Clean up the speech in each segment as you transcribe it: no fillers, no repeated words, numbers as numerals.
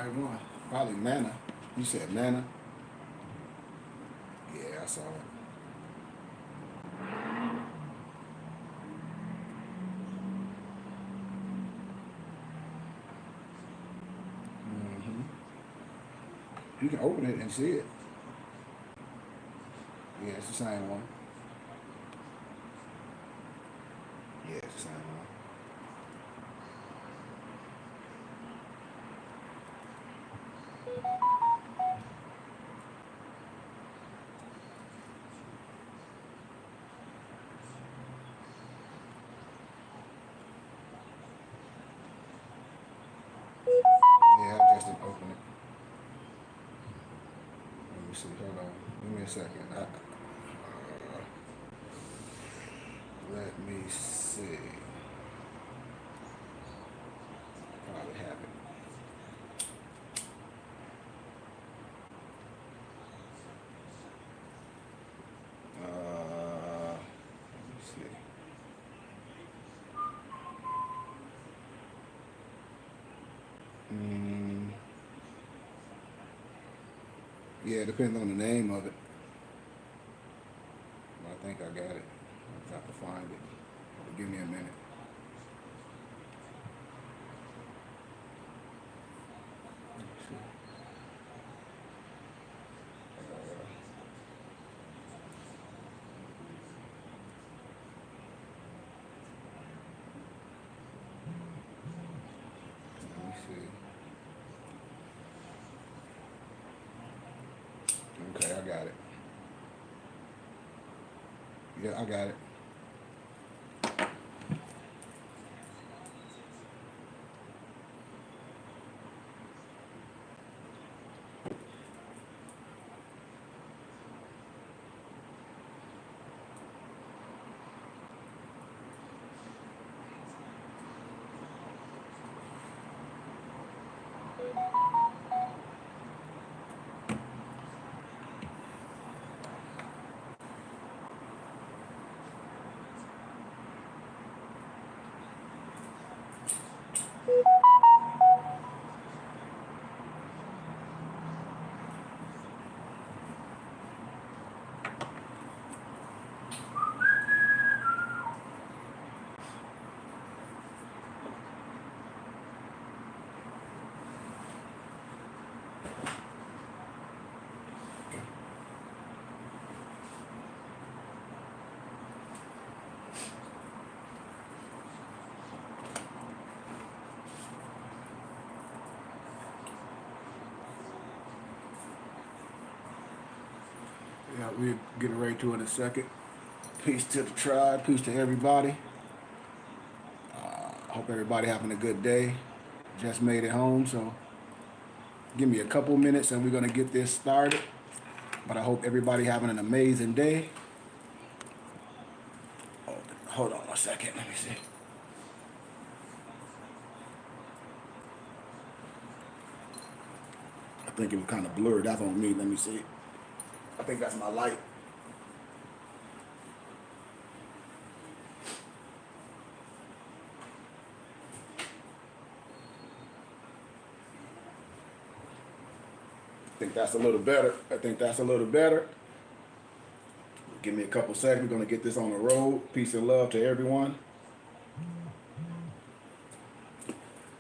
right one. Probably Mana. You said Mana? Yeah, I saw it. Hmm. You can open it and see it. Yeah, it's the same one. Yeah, it's the same one. Yeah, I just didn't open it. Let me see. Hold on. Give me a second. Let me see. Probably have it. Let me see. Mm, yeah, it depends on the name of it. But I think I got it. I have to find it. Give me a minute. Let me see. Let me see. Okay, I got it. Yeah, I got it. Yeah, we're getting ready to in a second. Peace to the tribe. Peace to everybody. I hope everybody having a good day. Just made it home, so give me a couple minutes and we're gonna get this started. But I hope everybody having an amazing day. Oh, hold on a second. Let me see. I think it was kind of blurred. That's on me. Let me see. I think that's my light. I think that's a little better. I think that's a little better. Give me a couple seconds. We're gonna get this on the road. Peace and love to everyone.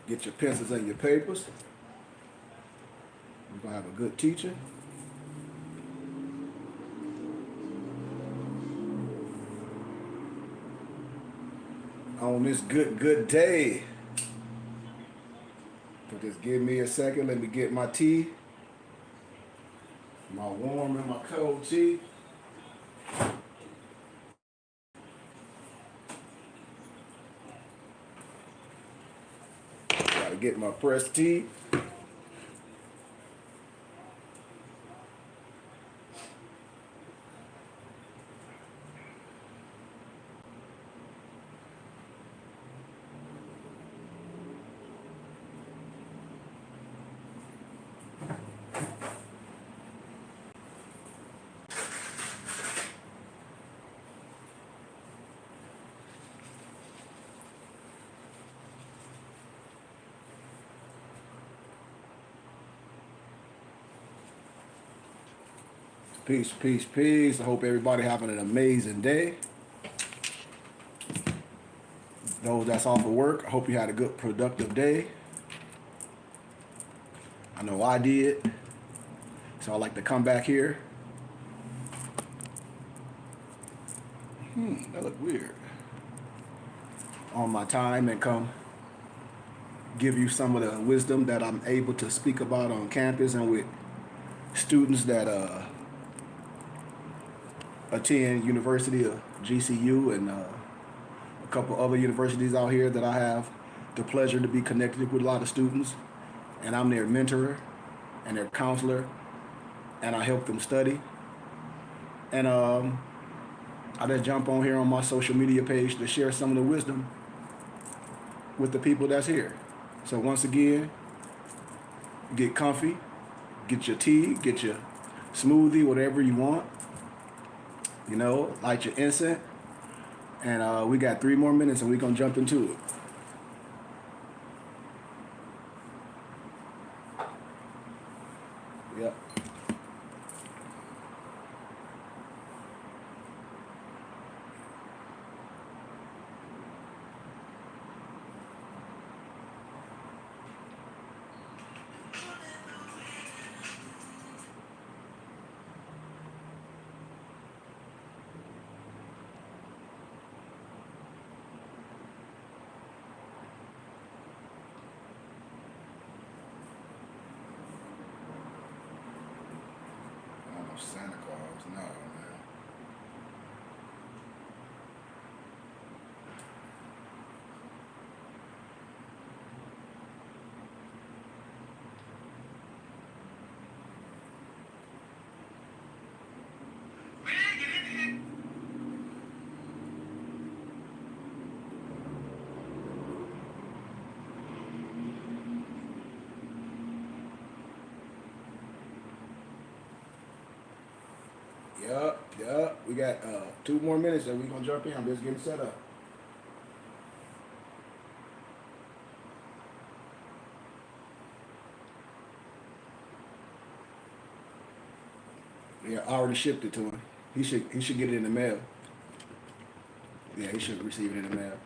Get your pencils and your papers. We're gonna have a good teacher. On this good day. So just give me a second. Let me get my tea. My warm and my cold tea. Gotta get my pressed tea. Peace, peace, peace. I hope everybody having an amazing day. Those that's off of work, I hope you had a good, productive day. I know I did. So I like to come back here. That look weird. On my time and come give you some of the wisdom that I'm able to speak about on campus and with students that attend University of GCU and a couple other universities out here that I have the pleasure to be connected with a lot of students, and I'm their mentor and their counselor, and I help them study. And I just jump on here on my social media page to share some of the wisdom with the people that's here. So once again, get comfy, get your tea, get your smoothie, whatever you want. You know, light your incense. And we got 3 more minutes and we're going to jump into it. Yep. Santa Claus, no, man. Yup. We got 2 more minutes and we're going to jump in. I'm just getting set up. Yeah, I already shipped it to him. He should get it in the mail. Yeah, he should receive it in the mail.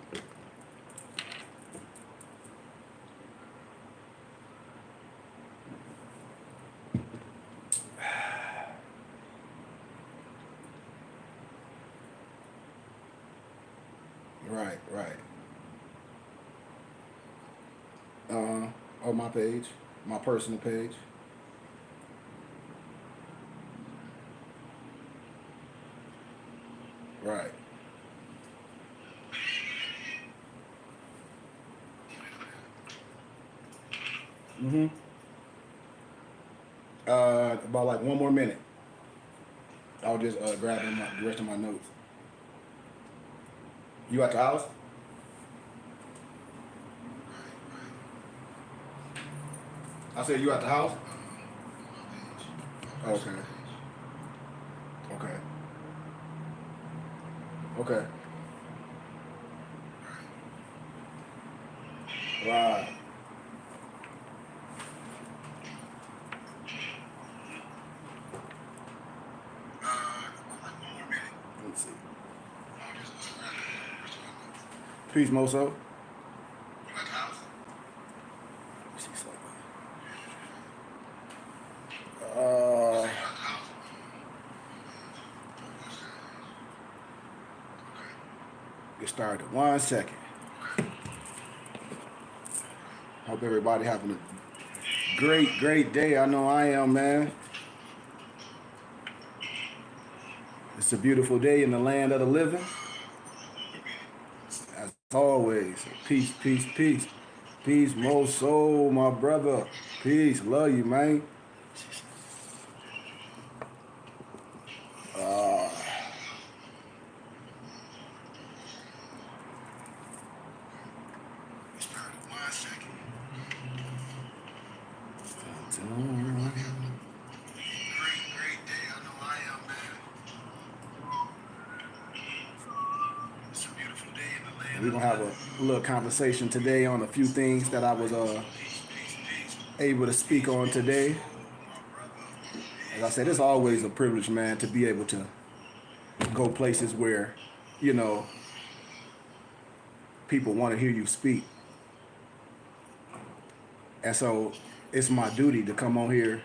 Right. On my page, my personal page. Right. Mm-hmm. About like 1 more minute. I'll just grab the rest of my notes. You at the house? I said you at the house? Okay. Right. Let's see. Peace, Moso. Let me see something. Get started. 1 second. Hope everybody having a great day. I know I am, man. It's a beautiful day in the land of the living. As always, peace. Peace, Moso, my brother. Peace, love you, man. We're going to have a little conversation today on a few things that I was able to speak on today. As I said, it's always a privilege, man, to be able to go places where, you know, people want to hear you speak. And so it's my duty to come on here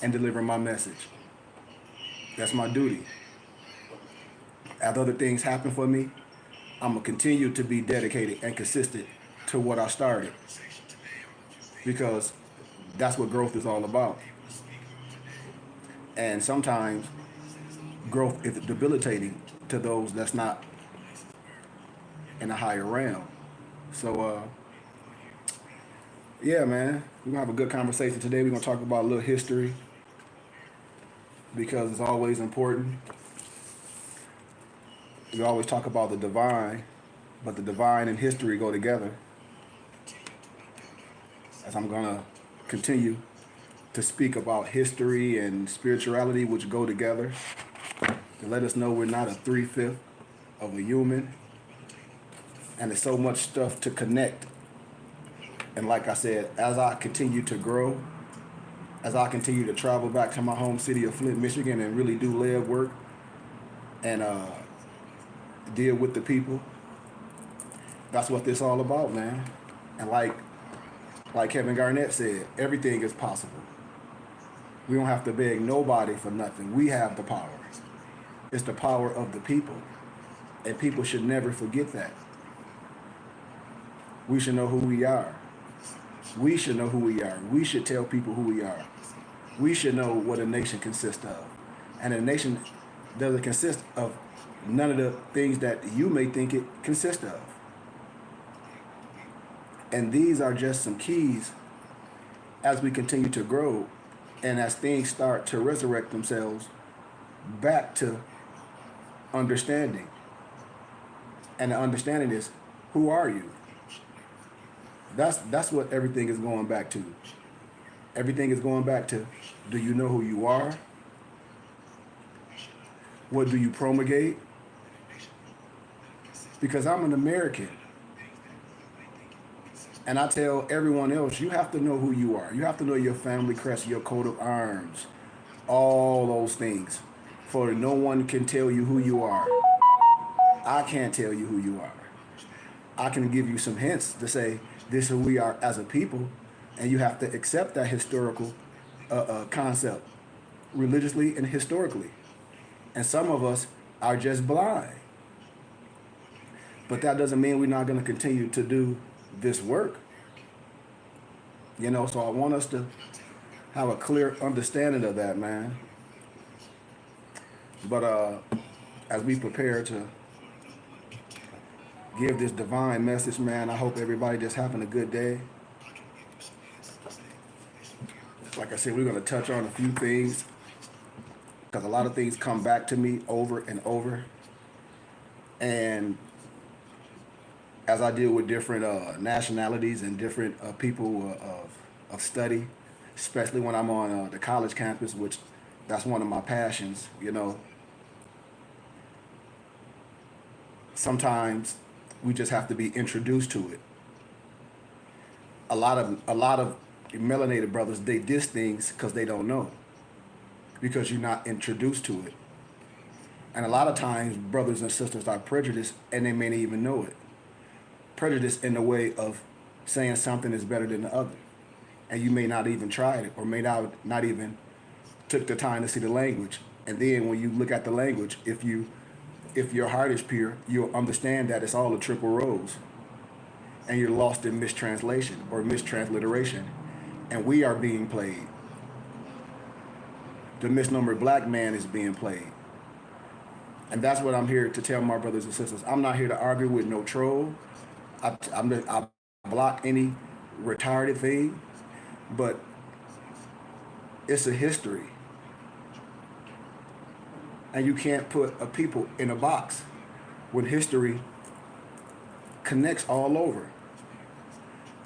and deliver my message. That's my duty. As other things happen for me, I'm going to continue to be dedicated and consistent to what I started, because that's what growth is all about. And sometimes growth is debilitating to those that's not in a higher realm. So, yeah, man, we're going to have a good conversation today. We're going to talk about a little history, because it's always important. We always talk about the divine, but the divine and history go together. As I'm going to continue to speak about history and spirituality, which go together, to let us know we're not a 3/5 of a human. And there's so much stuff to connect. And like I said, as I continue to grow, as I continue to travel back to my home city of Flint, Michigan, and really do lead work and deal with the people, that's what this all about, man. And like Kevin Garnett said, everything is possible. We don't have to beg nobody for nothing. We have the power. It's the power of the people. And people should never forget that. We should know who we are. We should know who we are. We should tell people who we are. We should know what a nation consists of. And a nation doesn't consist of none of the things that you may think it consists of. And these are just some keys as we continue to grow and as things start to resurrect themselves back to understanding. And the understanding is, who are you? That's what everything is going back to. Everything is going back to, do you know who you are? What do you promulgate? Because I'm an American. And I tell everyone else, you have to know who you are. You have to know your family crest, your coat of arms, all those things. For no one can tell you who you are. I can't tell you who you are. I can give you some hints to say, this is who we are as a people, and you have to accept that historical concept, religiously and historically. And some of us are just blind. But that doesn't mean we're not going to continue to do this work. You know, so I want us to have a clear understanding of that, man. But as we prepare to give this divine message, man, I hope everybody just having a good day. Like I said, we're going to touch on a few things, because a lot of things come back to me over and over. And as I deal with different nationalities and different people of study, especially when I'm on the college campus, which that's one of my passions, you know, sometimes we just have to be introduced to it. A lot of melanated brothers, they diss things because they don't know, because you're not introduced to it. And a lot of times brothers and sisters are prejudiced and they may not even know it. Prejudice in the way of saying something is better than the other, and you may not even try it, or may not even took the time to see the language. And then when you look at the language, if your heart is pure, you'll understand that it's all a triple rose, and you're lost in mistranslation or mistransliteration. And we are being played. The misnomer black man is being played. And that's what I'm here to tell my brothers and sisters. I'm not here to argue with no troll. I block any retarded thing, but it's a history. And you can't put a people in a box when history connects all over.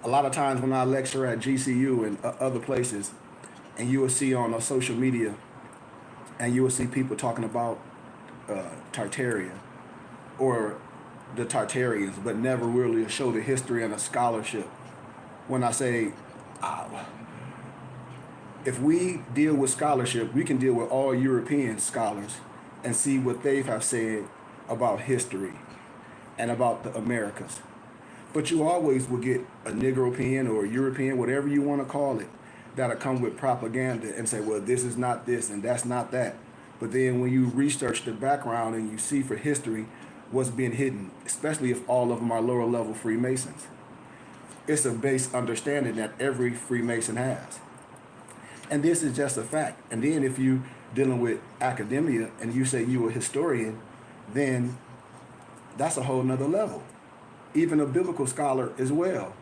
A lot of times when I lecture at GCU and other places, and you will see on social media, and you will see people talking about Tartaria or the Tartarians, but never really show the history and a scholarship. When I say, If we deal with scholarship, we can deal with all European scholars and see what they have said about history and about the Americas. But you always will get a Negropean or a European, whatever you want to call it, that'll come with propaganda and say, well, this is not this and that's not that. But then when you research the background and you see for history what's being hidden, especially if all of them are lower level Freemasons, it's a base understanding that every Freemason has. And this is just a fact. And then if you dealing with academia and you say you a historian, then that's a whole nother level. Even a biblical scholar as well.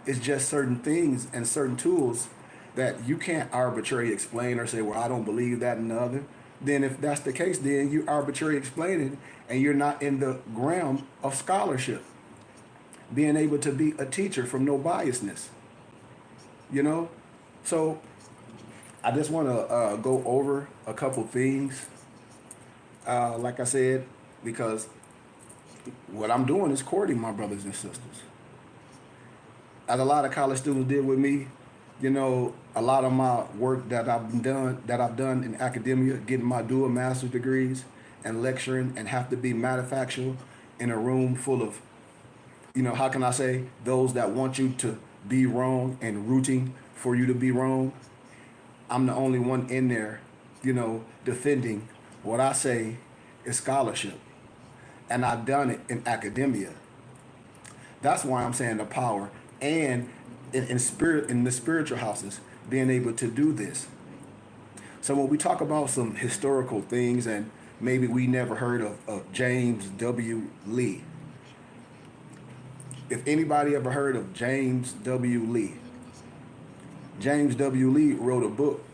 It's just certain things and certain tools that you can't arbitrarily explain or say, well, I don't believe that and the other. Then if that's the case, then you arbitrarily explain it and you're not in the realm of scholarship. Being able to be a teacher from no biasness. You know? So I just want to go over a couple things, like I said, because what I'm doing is courting my brothers and sisters. As a lot of college students did with me, you know, a lot of my work that I've done in academia, getting my dual master's degrees and lecturing and have to be manufactured in a room full of, you know, how can I say, those that want you to be wrong and rooting for you to be wrong. I'm the only one in there, you know, defending what I say is scholarship. And I've done it in academia. That's why I'm saying the power and in spirit, in the spiritual houses, being able to do this. So when we talk about some historical things, and maybe we never heard of James W. Lee. If anybody ever heard of James W. Lee, James W. Lee wrote a book.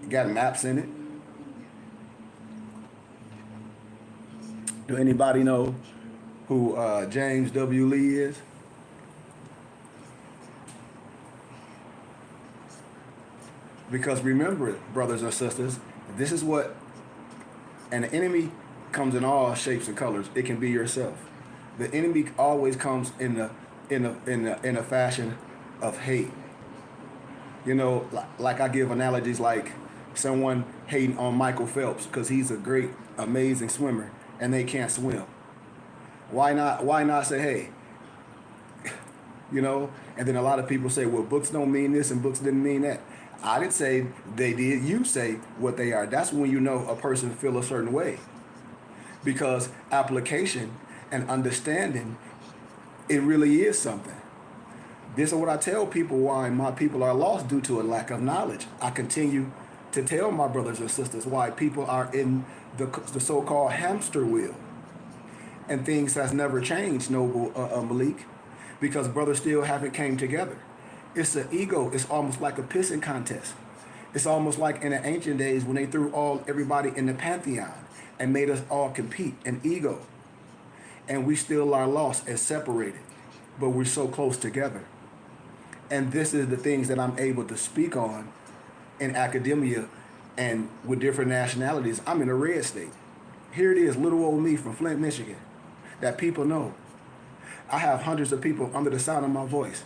It got maps in it. Do anybody know who James W. Lee is? Because remember, brothers and sisters, this is what an enemy comes in all shapes and colors. It can be yourself. The enemy always comes in a fashion of hate. You know, like I give analogies like someone hating on Michael Phelps because he's a great, amazing swimmer and they can't swim. Why not say, hey, you know? And then a lot of people say, well, books don't mean this and books didn't mean that. I didn't say they did. You say what they are. That's when you know a person feel a certain way. Because application and understanding, it really is something. This is what I tell people why my people are lost due to a lack of knowledge. I continue to tell my brothers and sisters why people are in the so-called hamster wheel. And things has never changed, Noble Malik, because brothers still haven't came together. It's an ego. It's almost like a pissing contest. It's almost like in the ancient days when they threw everybody in the pantheon and made us all compete, an ego. And we still are lost and separated, but we're so close together. And this is the things that I'm able to speak on in academia and with different nationalities. I'm in a red state. Here it is, little old me from Flint, Michigan, that people know. I have hundreds of people under the sound of my voice.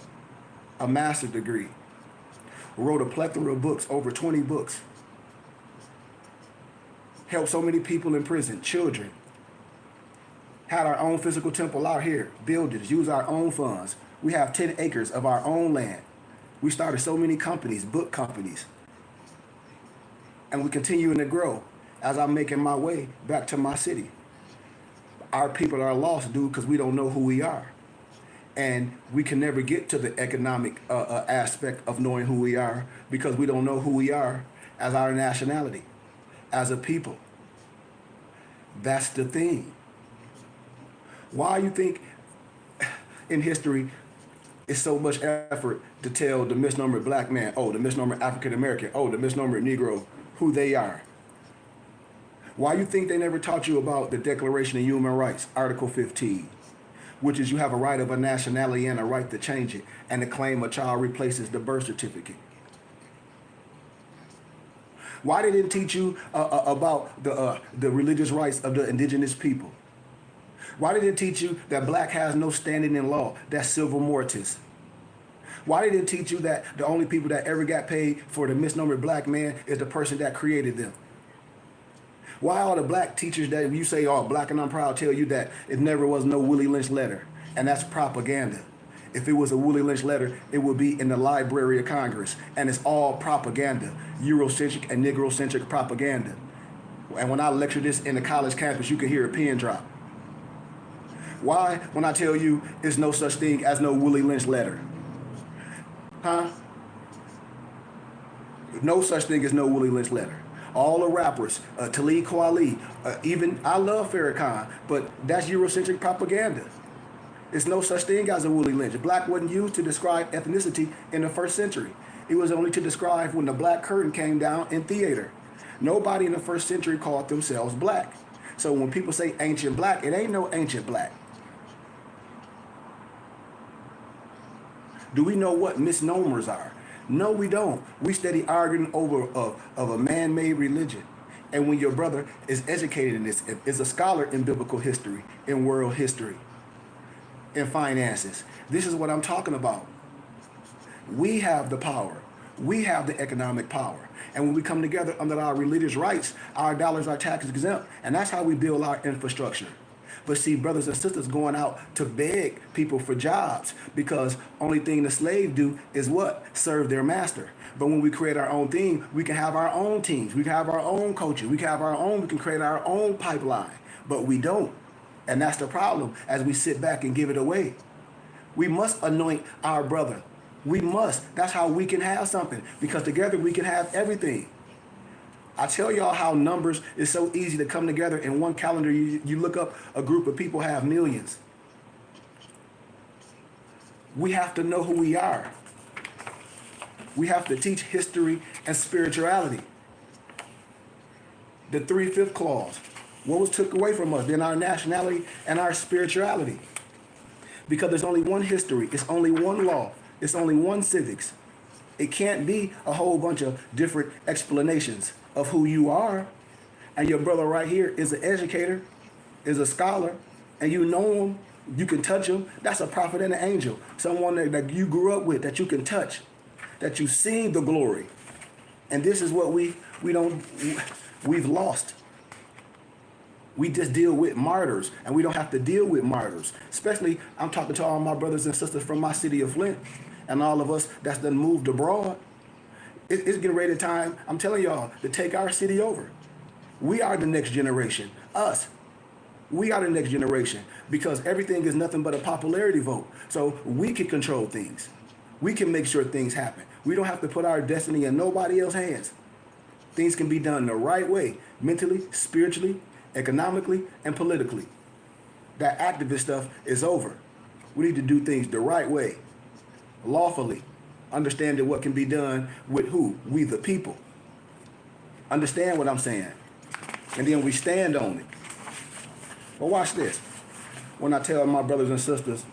A master's degree, wrote a plethora of books, over 20 books, helped so many people in prison, children, had our own physical temple out here, buildings, use our own funds. We have 10 acres of our own land. We started so many companies, book companies, and we continuing to grow as I'm making my way back to my city. Our people are lost, dude, because we don't know who we are. And we can never get to the economic aspect of knowing who we are because we don't know who we are as our nationality, as a people. That's the thing. Why you think in history it's so much effort to tell the misnomer black man, oh, the misnomer African American, oh, the misnomer Negro, who they are? Why you think they never taught you about the Declaration of Human Rights, Article 15? Which is you have a right of a nationality and a right to change it, and to claim a child replaces the birth certificate. Why they didn't teach you about the religious rights of the indigenous people? Why they didn't teach you that black has no standing in law, that's civil mortis? Why they didn't teach you that the only people that ever got paid for the misnomer black man is the person that created them? Why all the black teachers that you say, oh, black and I'm proud, tell you that it never was no Willie Lynch letter? And that's propaganda. If it was a Willie Lynch letter, it would be in the Library of Congress. And it's all propaganda, Eurocentric and Negrocentric propaganda. And when I lecture this in the college campus, you can hear a pin drop. Why? When I tell you there's no such thing as no Willie Lynch letter. Huh? No such thing as no Willie Lynch letter. All the rappers, Talib Kweli, even I love Farrakhan, but that's Eurocentric propaganda. There's no such thing as a Willie Lynch. Black wasn't used to describe ethnicity in the first century. It was only to describe when the black curtain came down in theater. Nobody in the first century called themselves black. So when people say ancient black, it ain't no ancient black. Do we know what misnomers are? No, we don't. We steady arguing over of a man-made religion. And when your brother is educated in this, is a scholar in biblical history, in world history, in finances, this is what I'm talking about. We have the power. We have the economic power. And when we come together under our religious rights, our dollars are tax exempt. And that's how we build our infrastructure. But see, brothers and sisters going out to beg people for jobs because only thing the slave do is what? Serve their master. But when we create our own thing, we can have our own teams. We can have our own coaches. We can have our own, we can create our own pipeline. But we don't. And that's the problem as we sit back and give it away. We must anoint our brother. We must. That's how we can have something. Because together we can have everything. I tell y'all how numbers is so easy to come together in one calendar. You look up a group of people have millions. We have to know who we are. We have to teach history and spirituality. The 3/5 clause. What was took away from us? Then our nationality and our spirituality. Because there's only one history. It's only one law. It's only one civics. It can't be a whole bunch of different explanations of who you are. And your brother right here is an educator, is a scholar, and you know him, you can touch him. That's a prophet and an angel. Someone that you grew up with, that you can touch, that you've seen the glory. And this is what we've lost. We just deal with martyrs, and we don't have to deal with martyrs. Especially, I'm talking to all my brothers and sisters from my city of Flint, and all of us that's done moved abroad. It's getting ready time, I'm telling y'all, to take our city over. We are the next generation. Us. We are the next generation, because everything is nothing but a popularity vote. So we can control things. We can make sure things happen. We don't have to put our destiny in nobody else's hands. Things can be done the right way, mentally, spiritually, economically, and politically. That activist stuff is over. We need to do things the right way, lawfully, understanding what can be done with who? We the people. Understand what I'm saying? And then we stand on it. But watch this. When I tell my brothers and sisters,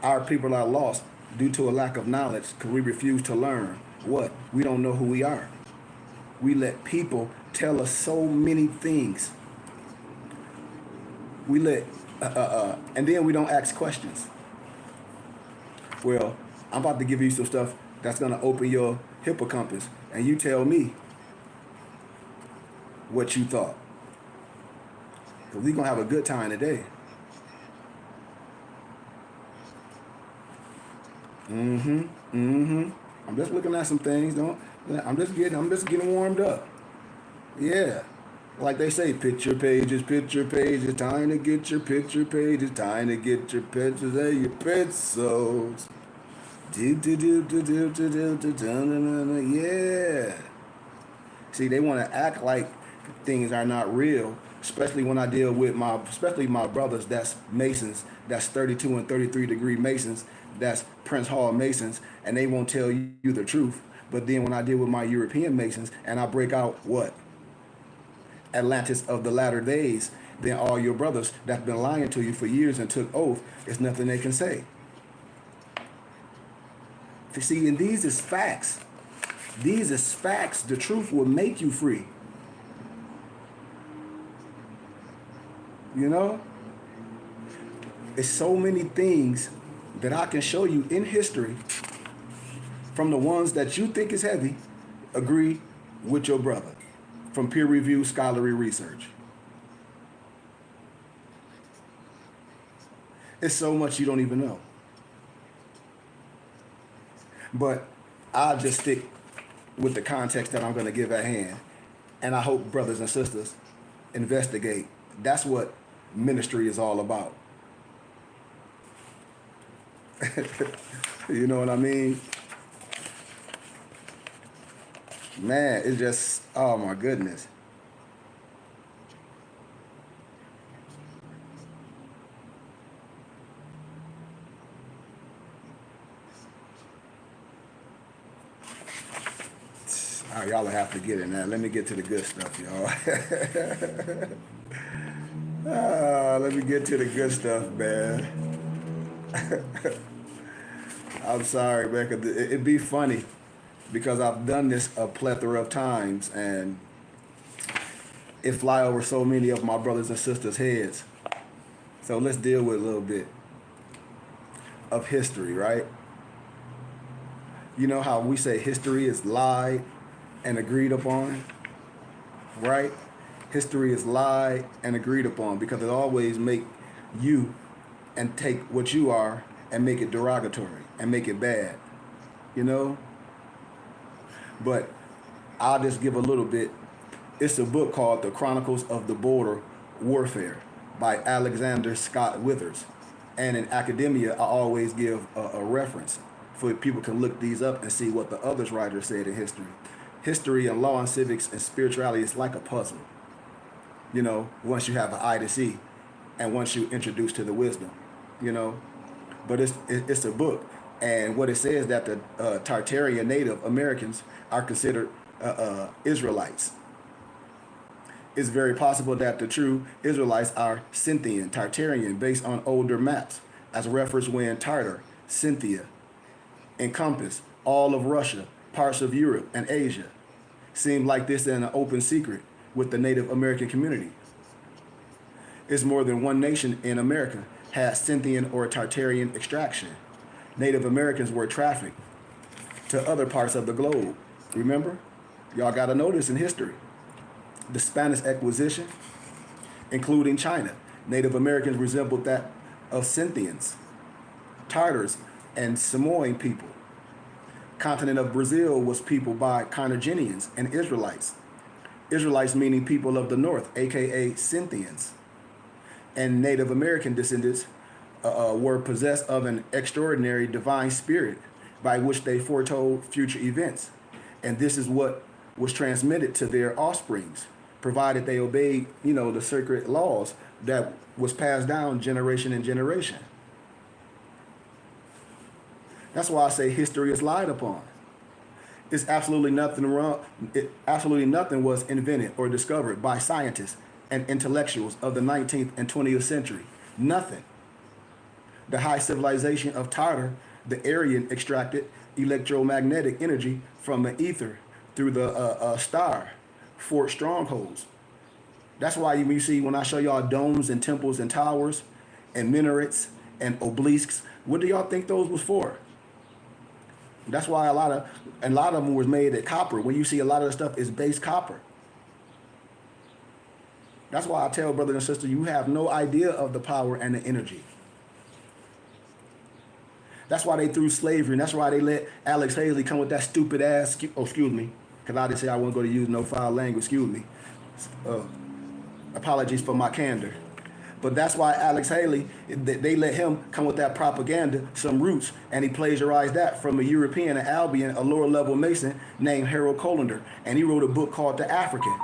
our people are lost due to a lack of knowledge because we refuse to learn. What? We don't know who we are. We let people tell us so many things. We let, and then we don't ask questions. Well, I'm about to give you some stuff that's going to open your hippocampus, and you tell me what you thought. Because we're going to have a good time today. I'm just looking at some things. I'm just getting warmed up. Yeah. Like they say, picture pages, time to get your picture pages, time to get your pictures and your pencils. Yeah. See, they want to act like things are not real, especially when I deal with especially my brothers that's Masons, that's 32 and 33 degree Masons, that's Prince Hall Masons, and they won't tell you the truth. But then when I deal with my European Masons and I break out what? Atlantis of the latter days, then all your brothers that's been lying to you for years and took oath, there's nothing they can say. See, and these is facts. These is facts. The truth will make you free. You know? It's so many things that I can show you in history from the ones that you think is heavy, agree with your brother from peer-reviewed scholarly research. It's so much you don't even know. But I'll just stick with the context that I'm going to give at hand. And I hope brothers and sisters investigate. That's what ministry is all about. You know what I mean? Man, it's just, oh my goodness. All right, y'all will have to get in that. Let me get to the good stuff, y'all. Let me get to the good stuff, man. I'm sorry, man, 'cause it'd be funny because I've done this a plethora of times and it fly over so many of my brothers and sisters' heads. So let's deal with a little bit of history, right? You know how we say history is lied and agreed upon, right? History is lied and agreed upon because it always make you and take what you are and make it derogatory and make it bad, you know? But I'll just give a little bit. It's a book called The Chronicles of the Border Warfare by Alexander Scott Withers. And in academia, I always give a reference for people can look these up and see what the other writers said in history. History and law and civics and spirituality is like a puzzle. You know, once you have an eye to see and once you introduce to the wisdom, you know. But it's a book. And what it says that the Tartarian Native Americans are considered Israelites. It's very possible that the true Israelites are Scythian, Tartarian, based on older maps, as referenced when Tartar, Scythia, encompass all of Russia, parts of Europe, and Asia. Seemed like this in an open secret with the Native American community. It's more than one nation in America had Scythian or Tartarian extraction. Native Americans were trafficked to other parts of the globe. Remember? Y'all got to know this in history. The Spanish Inquisition, including China. Native Americans resembled that of Scythians, Tartars, and Samoan people. Continent of Brazil was peopled by Carthaginians and Israelites. Israelites meaning people of the north, aka Scythians. And Native American descendants were possessed of an extraordinary divine spirit by which they foretold future events. And this is what was transmitted to their offsprings, provided they obeyed, you know, the sacred laws that was passed down generation and generation. That's why I say history is lied upon. It's absolutely nothing wrong. Absolutely nothing was invented or discovered by scientists and intellectuals of the 19th and 20th century. Nothing. The high civilization of Tartar, the Aryan extracted electromagnetic energy from the ether through the star fort strongholds. That's why you see when I show y'all domes and temples and towers and minarets and obelisks, what do y'all think those was for? That's why a lot of them was made of copper. When you see a lot of the stuff is base copper. That's why I tell brothers and sisters, you have no idea of the power and the energy. That's why they threw slavery, and that's why they let Alex Haley come with that stupid ass, excuse me, because I didn't say I wasn't going to use no foul language, excuse me. Apologies for my candor. But that's why Alex Haley, they let him come with that propaganda, some roots, and he plagiarized that from a European, an Albion, a lower level Mason named Harold Colander, and he wrote a book called The African.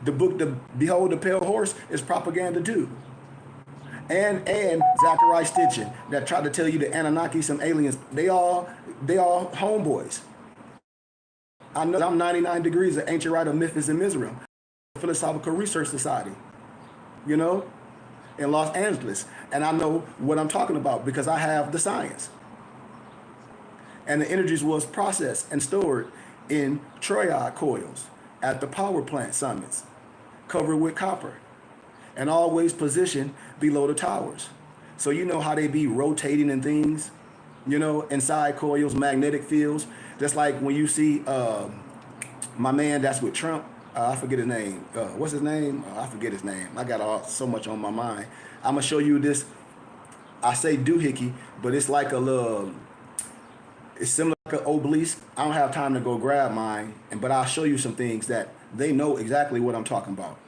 The book, Behold the Pale Horse, is propaganda too. And Zachariah Stitchin, that tried to tell you the Anunnaki, some aliens, they all homeboys. I know I'm 99 degrees of ancient rite of Memphis and Mizraim, Philosophical Research Society, you know, in Los Angeles. And I know what I'm talking about because I have the science. And the energies was processed and stored in troyide coils at the power plant summits, covered with copper, and always positioned below the towers. So you know how they be rotating and things, you know, inside coils, magnetic fields. Just like when you see my man that's with Trump, I forget his name. What's his name? I forget his name. I got so much on my mind. I'm gonna show you this. I say doohickey, but it's like a little. It's similar to an obelisk. I don't have time to go grab mine, but I'll show you some things that they know exactly what I'm talking about.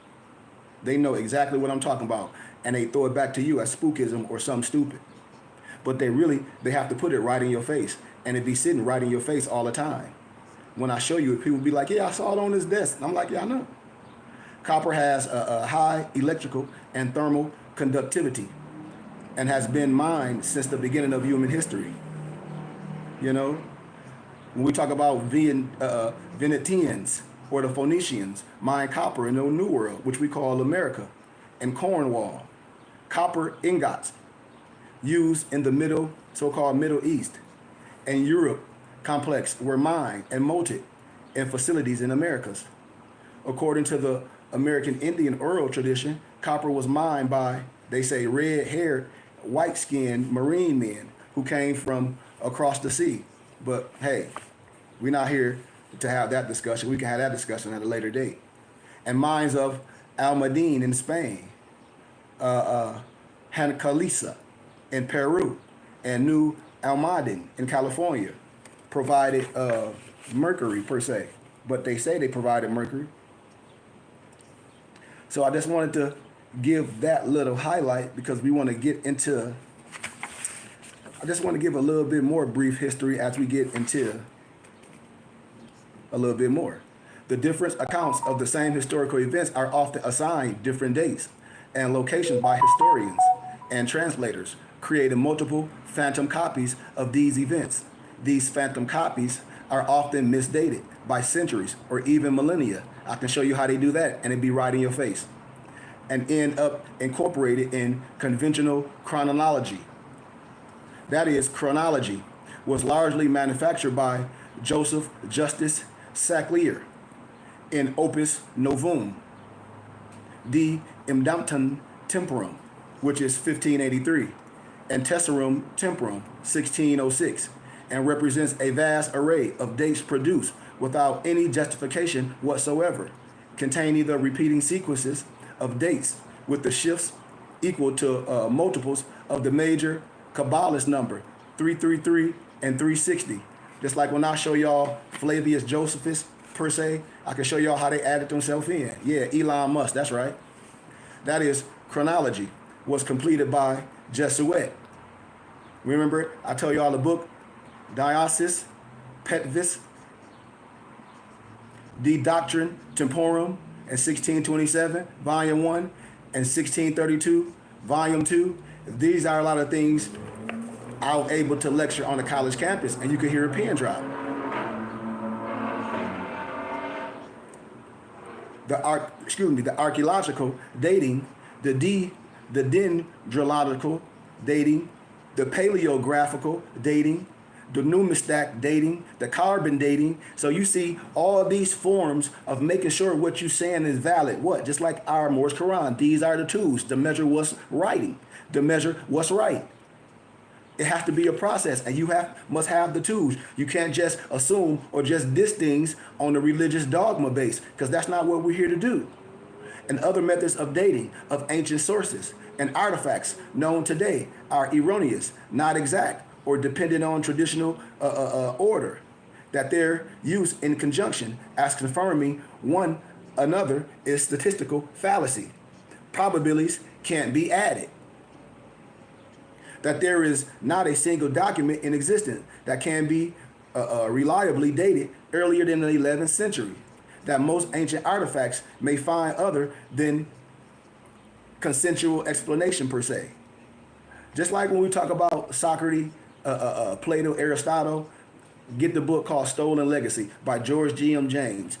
They know exactly what I'm talking about, and they throw it back to you as spookism or something stupid. But they have to put it right in your face, and it be sitting right in your face all the time. When I show you it, people be like, yeah, I saw it on this desk. And I'm like, yeah, I know. Copper has a high electrical and thermal conductivity and has been mined since the beginning of human history. You know, when we talk about Venetians or the Phoenicians mined copper in the New World, which we call America, and Cornwall, copper ingots used in the so-called Middle East and Europe complex were mined and melted in facilities in Americas. According to the American Indian oral tradition, copper was mined by, they say, red-haired, white-skinned marine men who came from across the sea. But hey, we're not here to have that discussion. We can have that discussion at a later date. And mines of Almadine in Spain, Hancalisa in Peru, and New Almadén in California provided mercury per se, but they say they provided mercury. So I just wanted to give that little highlight because we want to get into, I just want to give a little bit more brief history as we get into a little bit more. The different accounts of the same historical events are often assigned different dates and locations by historians and translators, creating multiple phantom copies of these events. These phantom copies are often misdated by centuries or even millennia. I can show you how they do that, and it'd be right in your face, and end up incorporated in conventional chronology. That is, chronology was largely manufactured by Joseph Justus Saclier in Opus Novum, De Impedimenta Temporum, which is 1583, and Tesserum Temporum, 1606, and represents a vast array of dates produced without any justification whatsoever, containing the repeating sequences of dates with the shifts equal to multiples of the major Kabbalist number 333 and 360. Just like when I show y'all Flavius Josephus per se, I can show y'all how they added themselves in. Yeah, Elon Musk, that's right. That is, chronology was completed by Jesuit. Remember, I told y'all the book, Dionysius Petvis, De Doctrine Temporum, in 1627, Volume 1, and 1632, Volume 2. These are a lot of things I was able to lecture on the college campus, and you could hear a pin drop. The archaeological dating, the dendrological dating, the paleographical dating, the numismatic dating, the carbon dating. So you see all these forms of making sure what you're saying is valid. What? Just like our Morse Quran. These are the tools to measure what's writing, to measure what's right. It has to be a process, and you must have the tools. You can't just assume or just diss things on the religious dogma base, because that's not what we're here to do. And other methods of dating of ancient sources and artifacts known today are erroneous, not exact, or dependent on traditional order, that their use in conjunction as confirming one another is statistical fallacy. Probabilities can't be added. That there is not a single document in existence that can be reliably dated earlier than the 11th century. That most ancient artifacts may find other than consensual explanation per se. Just like when we talk about Socrates, Plato, Aristotle, get the book called Stolen Legacy by George G.M. James.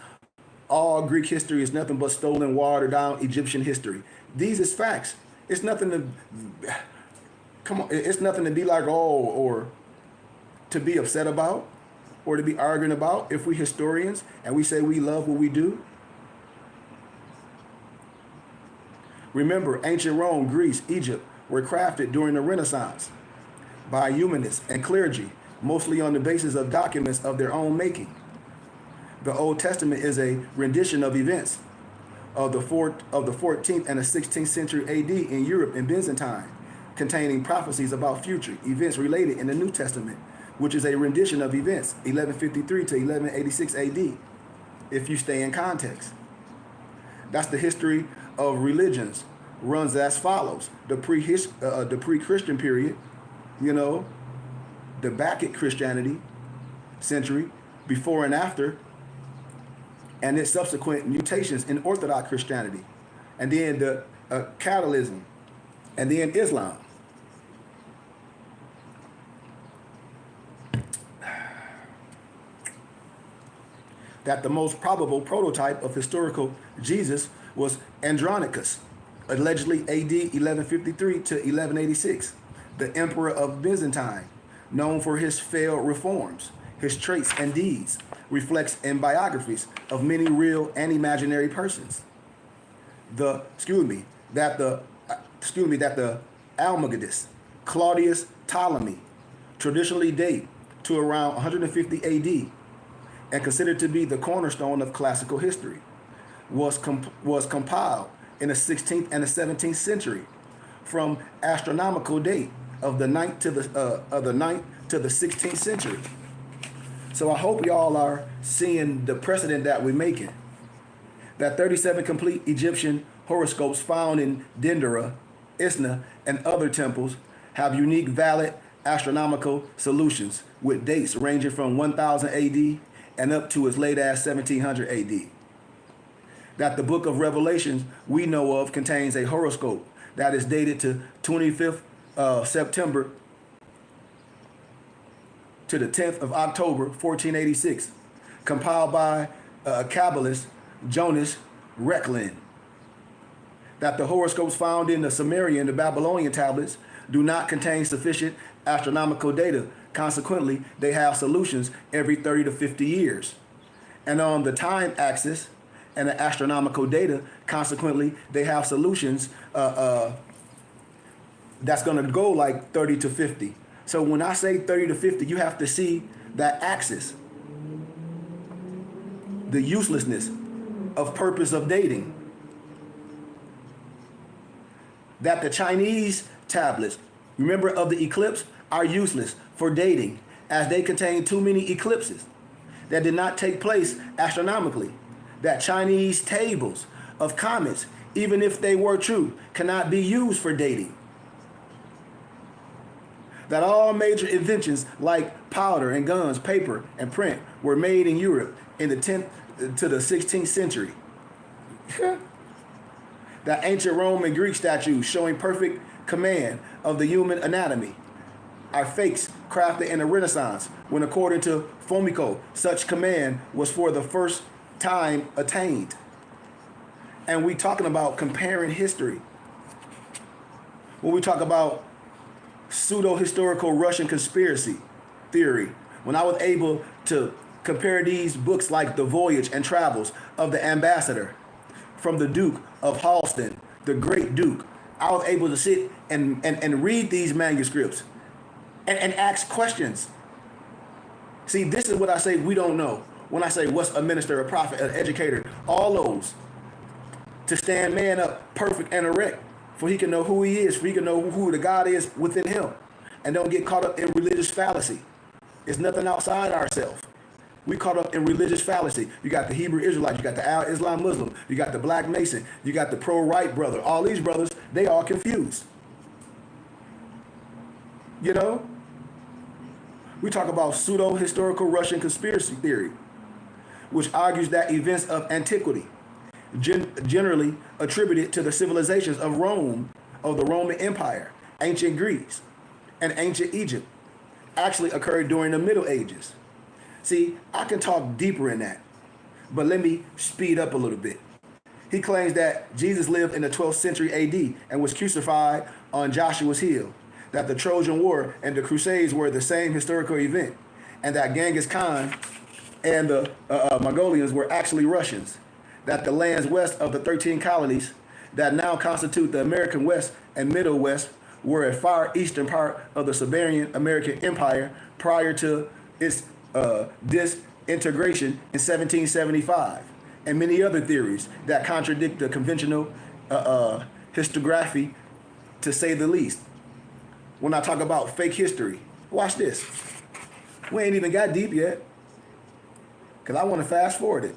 All Greek history is nothing but stolen, watered down Egyptian history. These is facts. It's nothing to, come on, it's nothing to be like, oh, or to be upset about, or to be arguing about if we historians and we say we love what we do. Remember, ancient Rome, Greece, Egypt were crafted during the Renaissance. by humanists and clergy, mostly on the basis of documents of their own making. The Old Testament is a rendition of events of the 14th and the 16th century AD in Europe and Byzantine, containing prophecies about future events related in the New Testament, which is a rendition of events 1153 to 1186 AD, if you stay in context. That's the history of religions, runs as follows. The pre-Christian period, the Bacchic Christianity century, before and after, and its subsequent mutations in Orthodox Christianity, and then the Catholicism, and then Islam. That the most probable prototype of historical Jesus was Andronicus, allegedly AD 1153 to 1186, the emperor of Byzantine, known for his failed reforms. His traits and deeds reflects in biographies of many real and imaginary persons. That the Almagidus, Claudius Ptolemy, traditionally date to around 150 AD, and considered to be the cornerstone of classical history, was compiled in the 16th and the 17th century from astronomical date of the 9th to the 16th century. So I hope y'all are seeing the precedent that we're making. That 37 complete Egyptian horoscopes found in Dendera, Isna, and other temples have unique valid astronomical solutions with dates ranging from 1000 AD and up to as late as 1700 AD. That the book of Revelations we know of contains a horoscope that is dated to 25th September to the 10th of October 1486, compiled by Kabbalist Jonas Recklin. That the horoscopes found in the Sumerian, the Babylonian tablets do not contain sufficient astronomical data. Consequently, they have solutions every 30 to 50 years. And on the time axis and the astronomical data, consequently, they have solutions that's going to go like 30 to 50. So when I say 30 to 50, you have to see that axis, the uselessness of purpose of dating. That the Chinese tablets, remember of the eclipse, are useless for dating as they contain too many eclipses that did not take place astronomically. That Chinese tables of comets, even if they were true, cannot be used for dating. That all major inventions like powder and guns, paper and print were made in Europe in the 10th to the 16th century. That ancient Rome and Greek statues showing perfect command of the human anatomy are fakes crafted in the Renaissance, when according to Fomico, such command was for the first time attained. And we talking about comparing history. When we talk about pseudo-historical Russian conspiracy theory, when I was able to compare these books like The Voyage and Travels of the Ambassador from the Duke of Halston, the great Duke, I was able to sit and read these manuscripts and ask questions. See, this is what I say we don't know. When I say what's a minister, a prophet, an educator, all those to stand man up perfect and erect, for he can know who he is, for he can know who the God is within him, and don't get caught up in religious fallacy. It's nothing outside ourselves. We caught up in religious fallacy. You got the Hebrew Israelite, you got the Al-Islam Muslim, you got the Black Mason, you got the pro-right brother. All these brothers, they all confused. We talk about pseudo-historical Russian conspiracy theory, which argues that events of antiquity, generally attributed to the civilizations of Rome, of the Roman Empire, ancient Greece, and ancient Egypt, actually occurred during the Middle Ages. See, I can talk deeper in that, but let me speed up a little bit. He claims that Jesus lived in the 12th century AD and was crucified on Joshua's Hill, that the Trojan War and the Crusades were the same historical event, and that Genghis Khan and the Mongolians were actually Russians, that the lands west of the 13 colonies that now constitute the American West and Middle West were a far eastern part of the Siberian American Empire prior to its disintegration in 1775, and many other theories that contradict the conventional historiography, to say the least. When I talk about fake history, watch this. We ain't even got deep yet, because I want to fast forward it.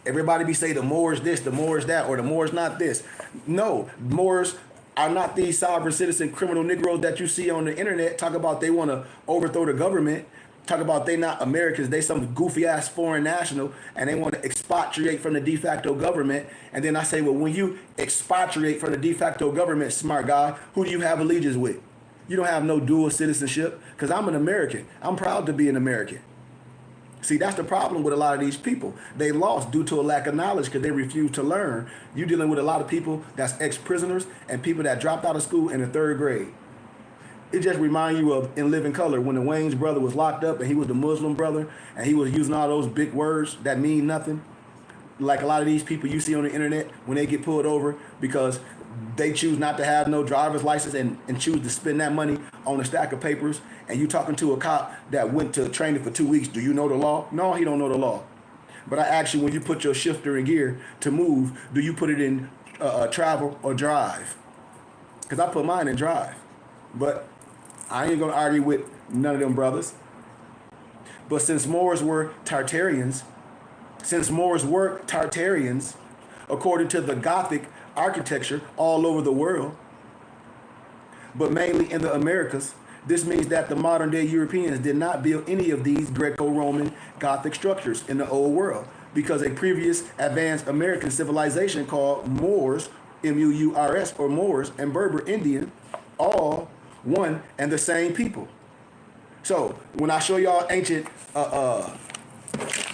Everybody be saying the Moors this, the Moors that, or the Moors not this. No, Moors are not these sovereign citizen criminal Negroes that you see on the internet talk about they want to overthrow the government, talk about they not Americans, they some goofy ass foreign national, and they want to expatriate from the de facto government. And then I say, well, when you expatriate from the de facto government, smart guy, who do you have allegiance with? You don't have no dual citizenship, because I'm an American. I'm proud to be an American. See, that's the problem with a lot of these people. They lost due to a lack of knowledge because they refuse to learn. You're dealing with a lot of people that's ex-prisoners and people that dropped out of school in the 3rd grade. It just reminds you of In Living Color when the Wayne's brother was locked up and he was the Muslim brother and he was using all those big words that mean nothing. Like a lot of these people you see on the internet when they get pulled over because they choose not to have no driver's license and choose to spend that money on a stack of papers, and you talking to a cop that went to training for 2 weeks. Do you know the law? No, he don't know the law. But I ask you, when you put your shifter in gear to move, do you put it in travel or drive? Because I put mine in drive. But I ain't going to argue with none of them brothers. But since Moors were Tartarians, according to the Gothic architecture all over the world, but mainly in the Americas, this means that the modern day Europeans did not build any of these Greco-Roman Gothic structures in the old world, because a previous advanced American civilization called Moors, M-U-U-R-S, or Moors and Berber Indian, all one and the same people. So when I show y'all ancient, I'm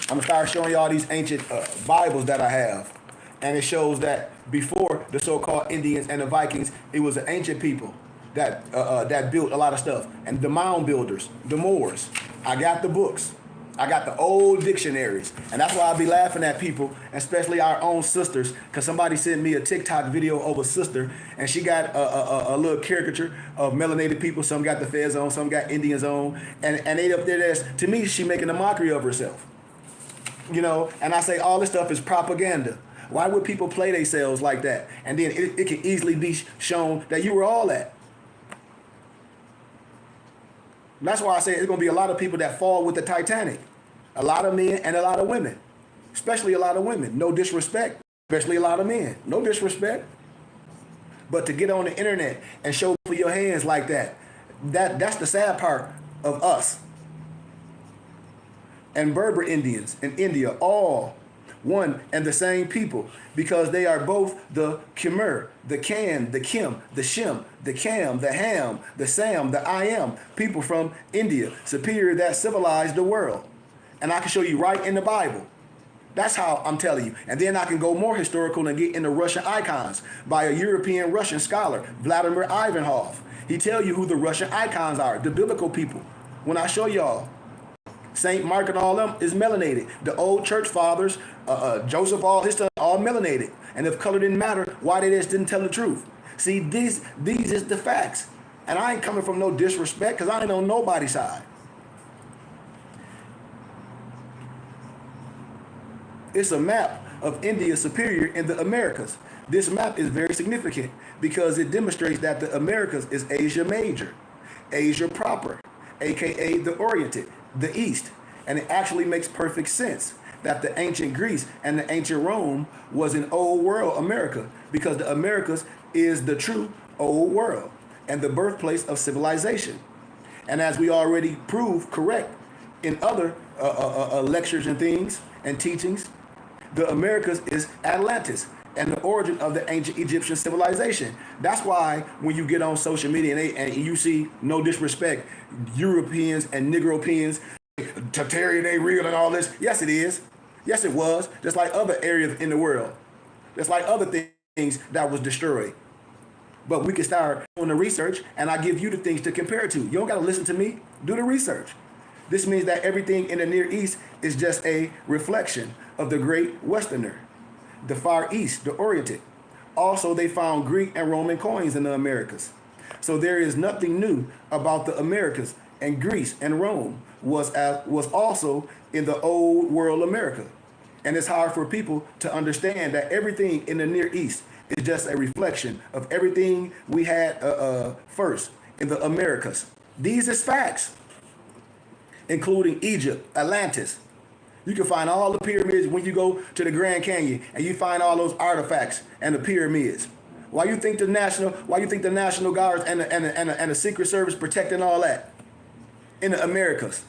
gonna start showing y'all these ancient Bibles that I have. And it shows that before the so-called Indians and the Vikings, it was an ancient people that built a lot of stuff. And the mound builders, the Moors. I got the books. I got the old dictionaries. And that's why I be laughing at people, especially our own sisters, because somebody sent me a TikTok video of a sister, and she got a little caricature of melanated people. Some got the Fez on, some got Indians on. And they up there, to me, she making a mockery of herself. You know, and I say all this stuff is propaganda. Why would people play themselves like that? And then it can easily be shown that you were all that. And that's why I say it's going to be a lot of people that fall with the Titanic. A lot of men and a lot of women. Especially a lot of women. No disrespect. Especially a lot of men. No disrespect. But to get on the internet and show for your hands like that's the sad part of us. And Berber Indians in India, all one and the same people, because they are both the Khmer, the Khan, the Kim, the Shem, the Cam, the Ham, the Sam, the I am, people from India, superior that civilized the world. And I can show you right in the Bible. That's how I'm telling you. And then I can go more historical and get into Russian icons by a European Russian scholar, Vladimir Ivanov. He tell you who the Russian icons are, the biblical people. When I show y'all, Saint Mark and all them is melanated. The old church fathers, Joseph, all his stuff, all melanated. And if color didn't matter, why they just didn't tell the truth? See, these is the facts. And I ain't coming from no disrespect, because I ain't on nobody's side. It's a map of India superior in the Americas. This map is very significant because it demonstrates that the Americas is Asia Major, Asia proper, aka the Oriented, the East. And it actually makes perfect sense that the ancient Greece and the ancient Rome was an old world America, because the Americas is the true old world and the birthplace of civilization. And as we already proved correct in other lectures and things and teachings, the Americas is Atlantis and the origin of the ancient Egyptian civilization. That's why when you get on social media and you see, no disrespect, Europeans and Negropeans, Tartarian ain't real and all this. Yes, it is. Yes, it was. Just like other areas in the world. Just like other things that was destroyed. But we can start doing the research, and I give you the things to compare to. You don't got to listen to me. Do the research. This means that everything in the Near East is just a reflection of the great Westerner, the Far East, the Oriented, Also, they found Greek and Roman coins in the Americas. So there is nothing new about the Americas, and Greece and Rome was also in the old world America. And it's hard for people to understand that everything in the Near East is just a reflection of everything we had first in the Americas. These is facts, including Egypt, Atlantis. You can find all the pyramids when you go to the Grand Canyon, and you find all those artifacts and the pyramids. Why you think the National Guards and the Secret Service protecting all that in the Americas?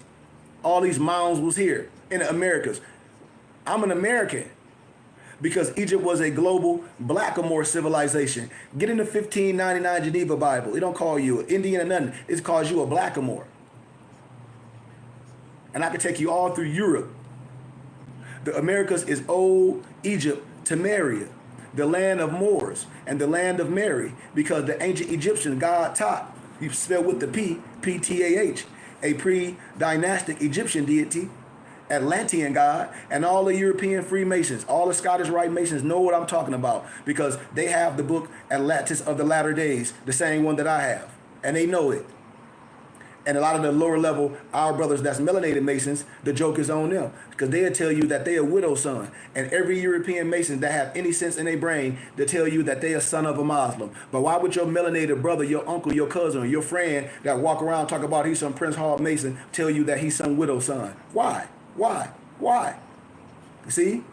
All these mounds was here in the Americas. I'm an American because Egypt was a global blackamoor civilization. Get in the 1599 Geneva Bible. It don't call you an Indian or nothing. It calls you a blackamoor. And I can take you all through Europe. The Americas is old Egypt, Temeria, the land of Moors and the land of Mary, because the ancient Egyptian god Tot, you spell with the P, Ptah, a pre-dynastic Egyptian deity, Atlantean god, and all the European Freemasons, all the Scottish Rite Masons know what I'm talking about because they have the book Atlantis of the Latter Days, the same one that I have, and they know it. And a lot of the lower level, our brothers that's melanated Masons, the joke is on them because they'll tell you that they a widow son. And every European Mason that have any sense in their brain, they tell you that they a son of a Muslim. But why would your melanated brother, your uncle, your cousin, or your friend that walk around talk about he's some Prince Hall Mason tell you that he's some widow son? Why? Why? See?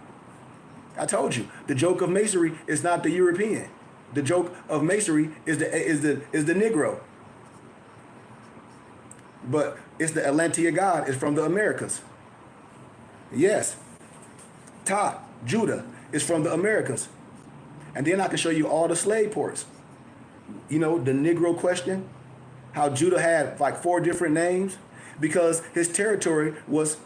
I told you, the joke of Masonry is not the European. The joke of Masonry is the Negro. But it's the Atlantean god. It's from the Americas. Yes. Tot, Judah, is from the Americas. And then I can show you all the slave ports. You know, the Negro question, how Judah had like 4 different names because his territory was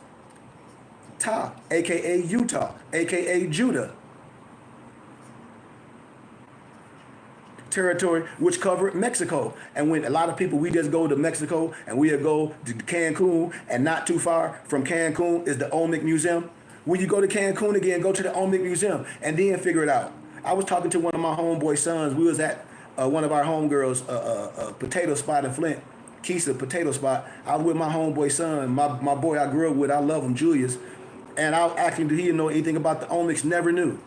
Ta, a.k.a. Utah, a.k.a. Judah. Territory which covered Mexico. And when a lot of people, we just go to Mexico and we'll go to Cancun, and not too far from Cancun is the Olmec Museum. When you go to Cancun again, go to the Olmec Museum and then figure it out. I was talking to one of my homeboy sons. We was at one of our homegirls, potato spot in Flint, Kisa Potato Spot. I was with my homeboy son, my boy I grew up with. I love him, Julius. And I was asking, did he know anything about the Olmecs? Never knew.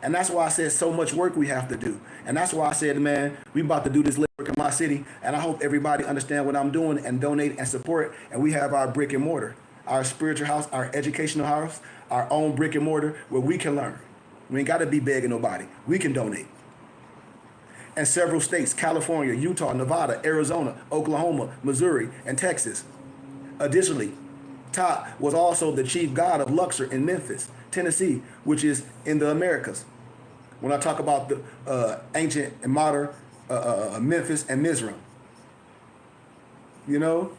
And that's why I said so much work we have to do. And that's why I said, man, we about to do this work in my city. And I hope everybody understand what I'm doing and donate and support. And we have our brick and mortar, our spiritual house, our educational house, our own brick and mortar where we can learn. We ain't got to be begging nobody. We can donate. And several states, California, Utah, Nevada, Arizona, Oklahoma, Missouri, and Texas. Additionally, Tot was also the chief god of Luxor in Memphis, Tennessee, which is in the Americas. When I talk about the ancient and modern Memphis and Mizraim, you know,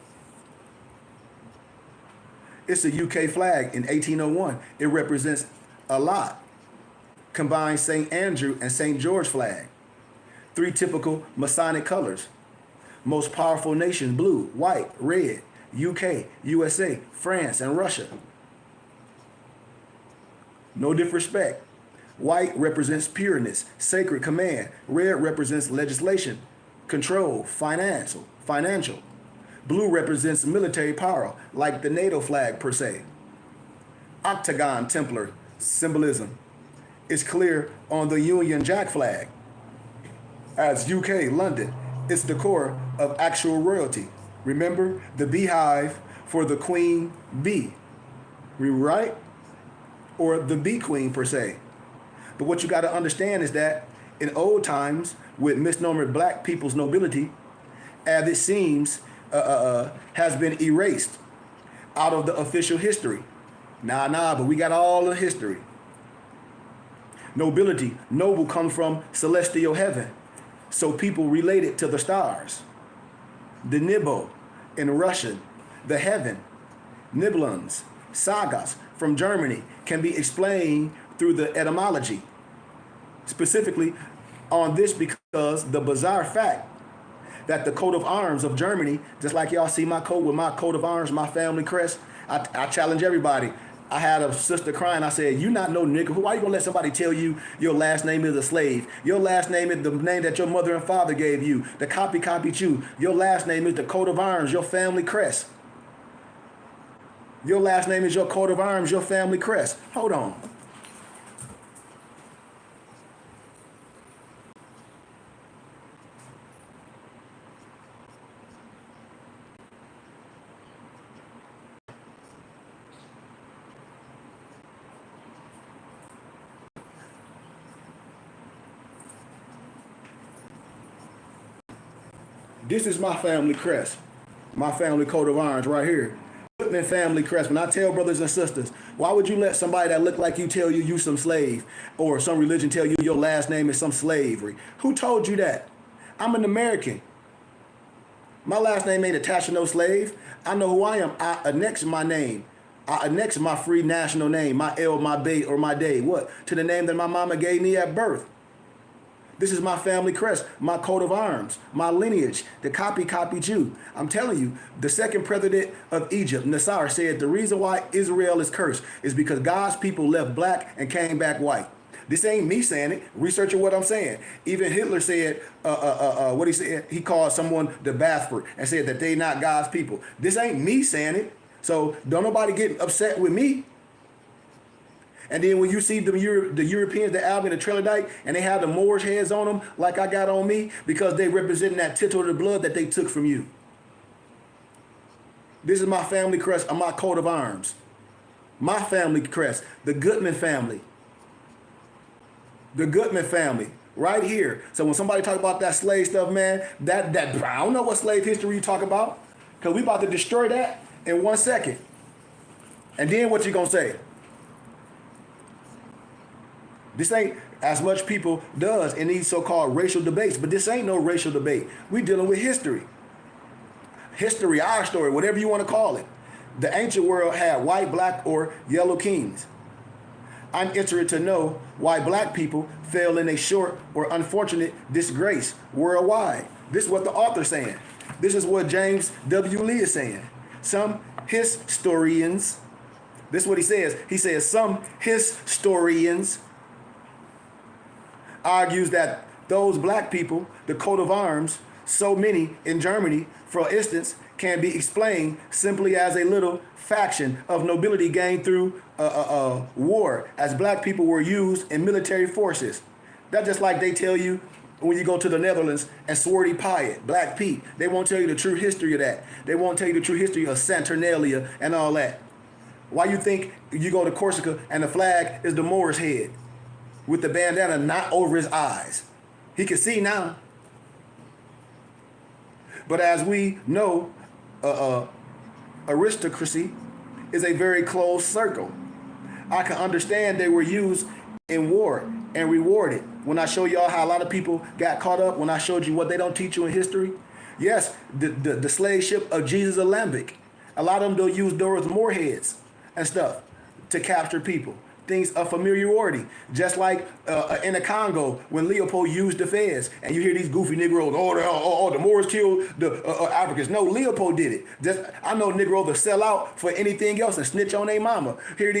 it's a UK flag in 1801. It represents a lot. Combines St. Andrew and St. George flag. 3 typical Masonic colors. Most powerful nations: blue, white, red. UK, USA, France, and Russia. No disrespect. White represents pureness, sacred command. Red represents legislation, control, financial. Blue represents military power, like the NATO flag per se. Octagon Templar symbolism is clear on the Union Jack flag. As UK, London, it's the core of actual royalty. Remember the beehive for the queen bee, right? Or the bee queen per se. But what you got to understand is that in old times, with misnomered black people's nobility, as it seems, has been erased out of the official history. But we got all the history. Nobility, noble comes from celestial heaven. So people relate it to the stars. The Nibo in Russian, the heaven, Nibelungs, sagas from Germany can be explained through the etymology. Specifically on this, because the bizarre fact that the coat of arms of Germany, just like y'all see my coat with my coat of arms, my family crest, I challenge everybody. I had a sister crying. I said, "You not no nigga. Why you gonna let somebody tell you your last name is a slave? Your last name is the name that your mother and father gave you. The copied you. Your last name is the coat of arms, your family crest. Your last name is your coat of arms, your family crest." Hold on. This is my family crest, my family coat of arms right here. Goodman family crest. When I tell brothers and sisters, why would you let somebody that look like you tell you some slave, or some religion tell you your last name is some slavery? Who told you that? I'm an American. My last name ain't attached to no slave. I know who I am. I annex my name. I annex my free national name, my L, my Bay, or my Day, what? To the name that my mama gave me at birth. This is my family crest, my coat of arms, my lineage, the copied Jew. I'm telling you, the second president of Egypt, Nasser, said the reason why Israel is cursed is because God's people left black and came back white. This ain't me saying it. Researching what I'm saying. Even Hitler said, what he said, he called someone the Bastard and said that they not God's people. This ain't me saying it. So don't nobody get upset with me. And then when you see the Europeans, the Albion, the Trelodite, and they have the Moorish heads on them like I got on me, because they representing that tittle of the blood that they took from you. This is my family crest, my coat of arms. My family crest, the Goodman family. The Goodman family, right here. So when somebody talk about that slave stuff, man, that I don't know what slave history you talk about, because we about to destroy that in 1 second. And then what you gonna say? This ain't as much people does in these so-called racial debates, but this ain't no racial debate. We dealing with history. History, our story, whatever you want to call it. The ancient world had white, black, or yellow kings. I'm interested to know why black people fell in a short or unfortunate disgrace worldwide. This is what the author's saying. This is what James W. Lee is saying. Some historians, this is what he says. He says some historians argues that those black people, the coat of arms, so many in Germany, for instance, can be explained simply as a little faction of nobility gained through war, as black people were used in military forces. That's just like they tell you when you go to the Netherlands and Swarty Pyatt, Black Pete. They won't tell you the true history of that. They won't tell you the true history of Saturnalia and all that. Why you think you go to Corsica and the flag is the Moor's head with the bandana not over his eyes? He can see now. But as we know, aristocracy is a very closed circle. I can understand they were used in war and rewarded. When I show y'all how a lot of people got caught up, when I showed you what they don't teach you in history, yes, the slave ship of Jesus Alembic, a lot of them don't use Doris Moorheads and stuff to capture people. Things of familiarity, just like in the Congo when Leopold used the fez, and you hear these goofy Negroes, the Moors killed the Africans. No, Leopold did it. I know Negroes that sell out for anything else and snitch on their mama. Here it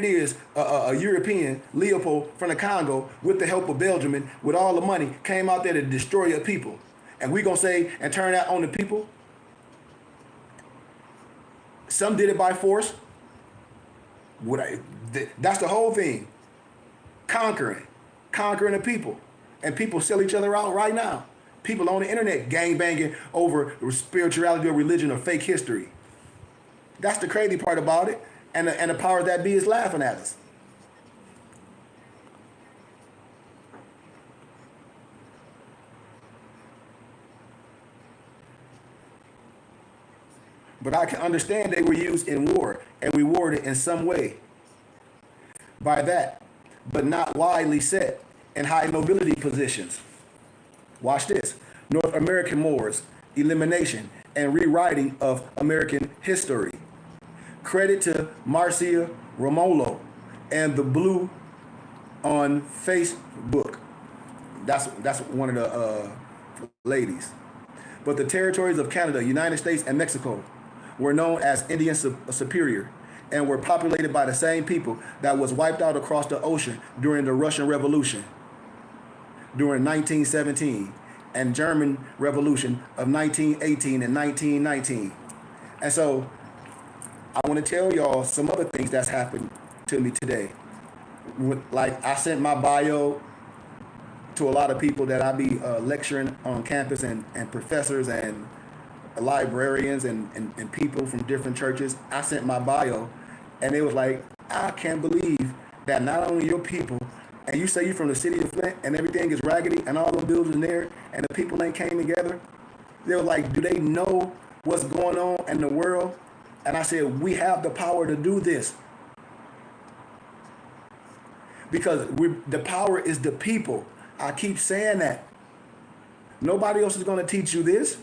is, a European Leopold from the Congo with the help of Belgium with all the money came out there to destroy a people, and we gonna say and turn that on the people? Some did it by force. That's the whole thing. Conquering the people. And people sell each other out right now. People on the internet gangbanging over spirituality or religion or fake history. That's the crazy part about it. And the powers that be is laughing at us. But I can understand they were used in war and rewarded in some way by that, but not widely set in high nobility positions. Watch this. North American Moors, elimination and rewriting of American history. Credit to Marcia Romolo and the Blue on Facebook. That's one of the ladies. But the territories of Canada, United States, and Mexico were known as Indian Superior and were populated by the same people that was wiped out across the ocean during the Russian Revolution during 1917 and German Revolution of 1918 and 1919. And so I want to tell y'all some other things that's happened to me today. Like I sent my bio to a lot of people that I be lecturing on campus and professors and librarians and people from different churches. I sent my bio and they was like, I can't believe that not only your people, and you say you're from the city of Flint and everything is raggedy and all the buildings there and the people ain't came together. They were like, do they know what's going on in the world? And I said, we have the power to do this. Because the power is the people. I keep saying that. Nobody else is going to teach you this.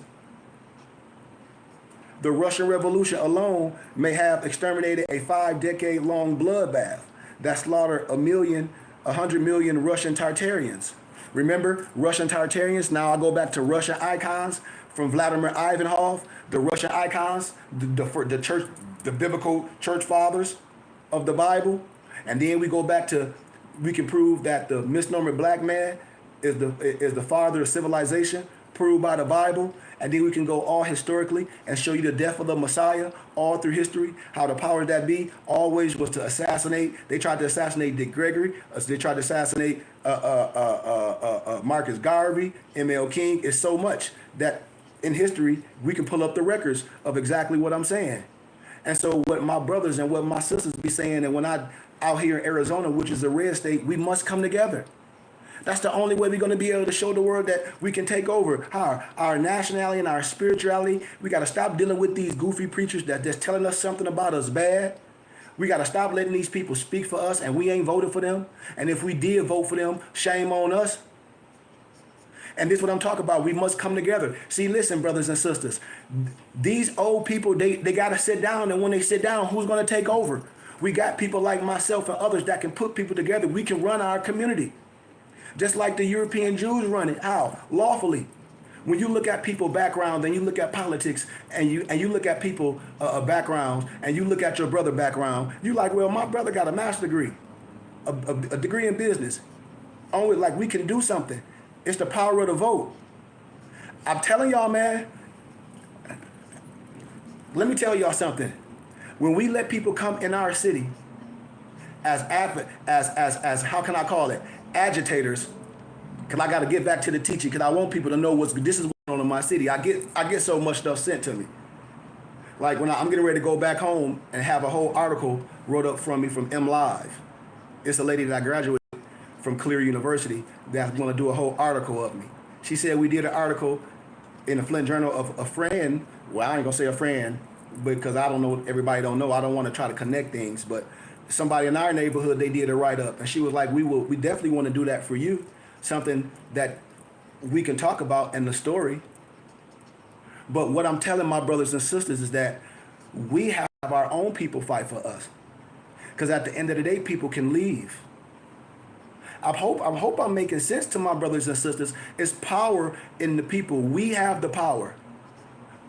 The Russian Revolution alone may have exterminated a 5-decade-long bloodbath that slaughtered 100 million Russian Tartarians. Remember Russian Tartarians? Now I go back to Russian icons from Vladimir Ivanov, the Russian icons, the church, the biblical church fathers of the Bible. And then we go back to, we can prove that the misnomer black man is the father of civilization, proved by the Bible. And then we can go all historically and show you the death of the Messiah all through history, how the powers that be always was to assassinate. They tried to assassinate Dick Gregory. They tried to assassinate Marcus Garvey, M.L. King. It's so much that in history, we can pull up the records of exactly what I'm saying. And so what my brothers and what my sisters be saying, and when I out here in Arizona, which is a red state, we must come together. That's the only way we're going to be able to show the world that we can take over our nationality and our spirituality. We got to stop dealing with these goofy preachers that just telling us something about us bad. We got to stop letting these people speak for us, and we ain't voted for them. And if we did vote for them, shame on us. And this is what I'm talking about. We must come together. See, listen, brothers and sisters, these old people, they got to sit down. And when they sit down, who's going to take over? We got people like myself and others that can put people together. We can run our community. Just like the European Jews run it. How? Lawfully. When you look at people background, then you look at politics, and you look at people backgrounds, and you look at your brother background, you like, well, my brother got a master's degree, a degree in business. Only like we can do something. It's the power of the vote. I'm telling y'all, man. Let me tell y'all something. When we let people come in our city as how can I call it? Agitators, because I got to get back to the teaching, because I want people to know this is what's going on in my city. I get so much stuff sent to me. Like when I'm getting ready to go back home and have a whole article wrote up from me from M Live. It's a lady that I graduated from Clear University that's going to do a whole article of me. She said we did an article in the Flint Journal of a friend. Well, I ain't gonna say a friend because I don't know. Everybody don't know. I don't want to try to connect things, but somebody in our neighborhood, they did a write-up, and she was like, we definitely want to do that for you, something that we can talk about in the story. But what I'm telling my brothers and sisters is that we have our own people fight for us, because at the end of the day, people can leave. I hope I'm making sense to my brothers and sisters. It's power in the people. We have the power.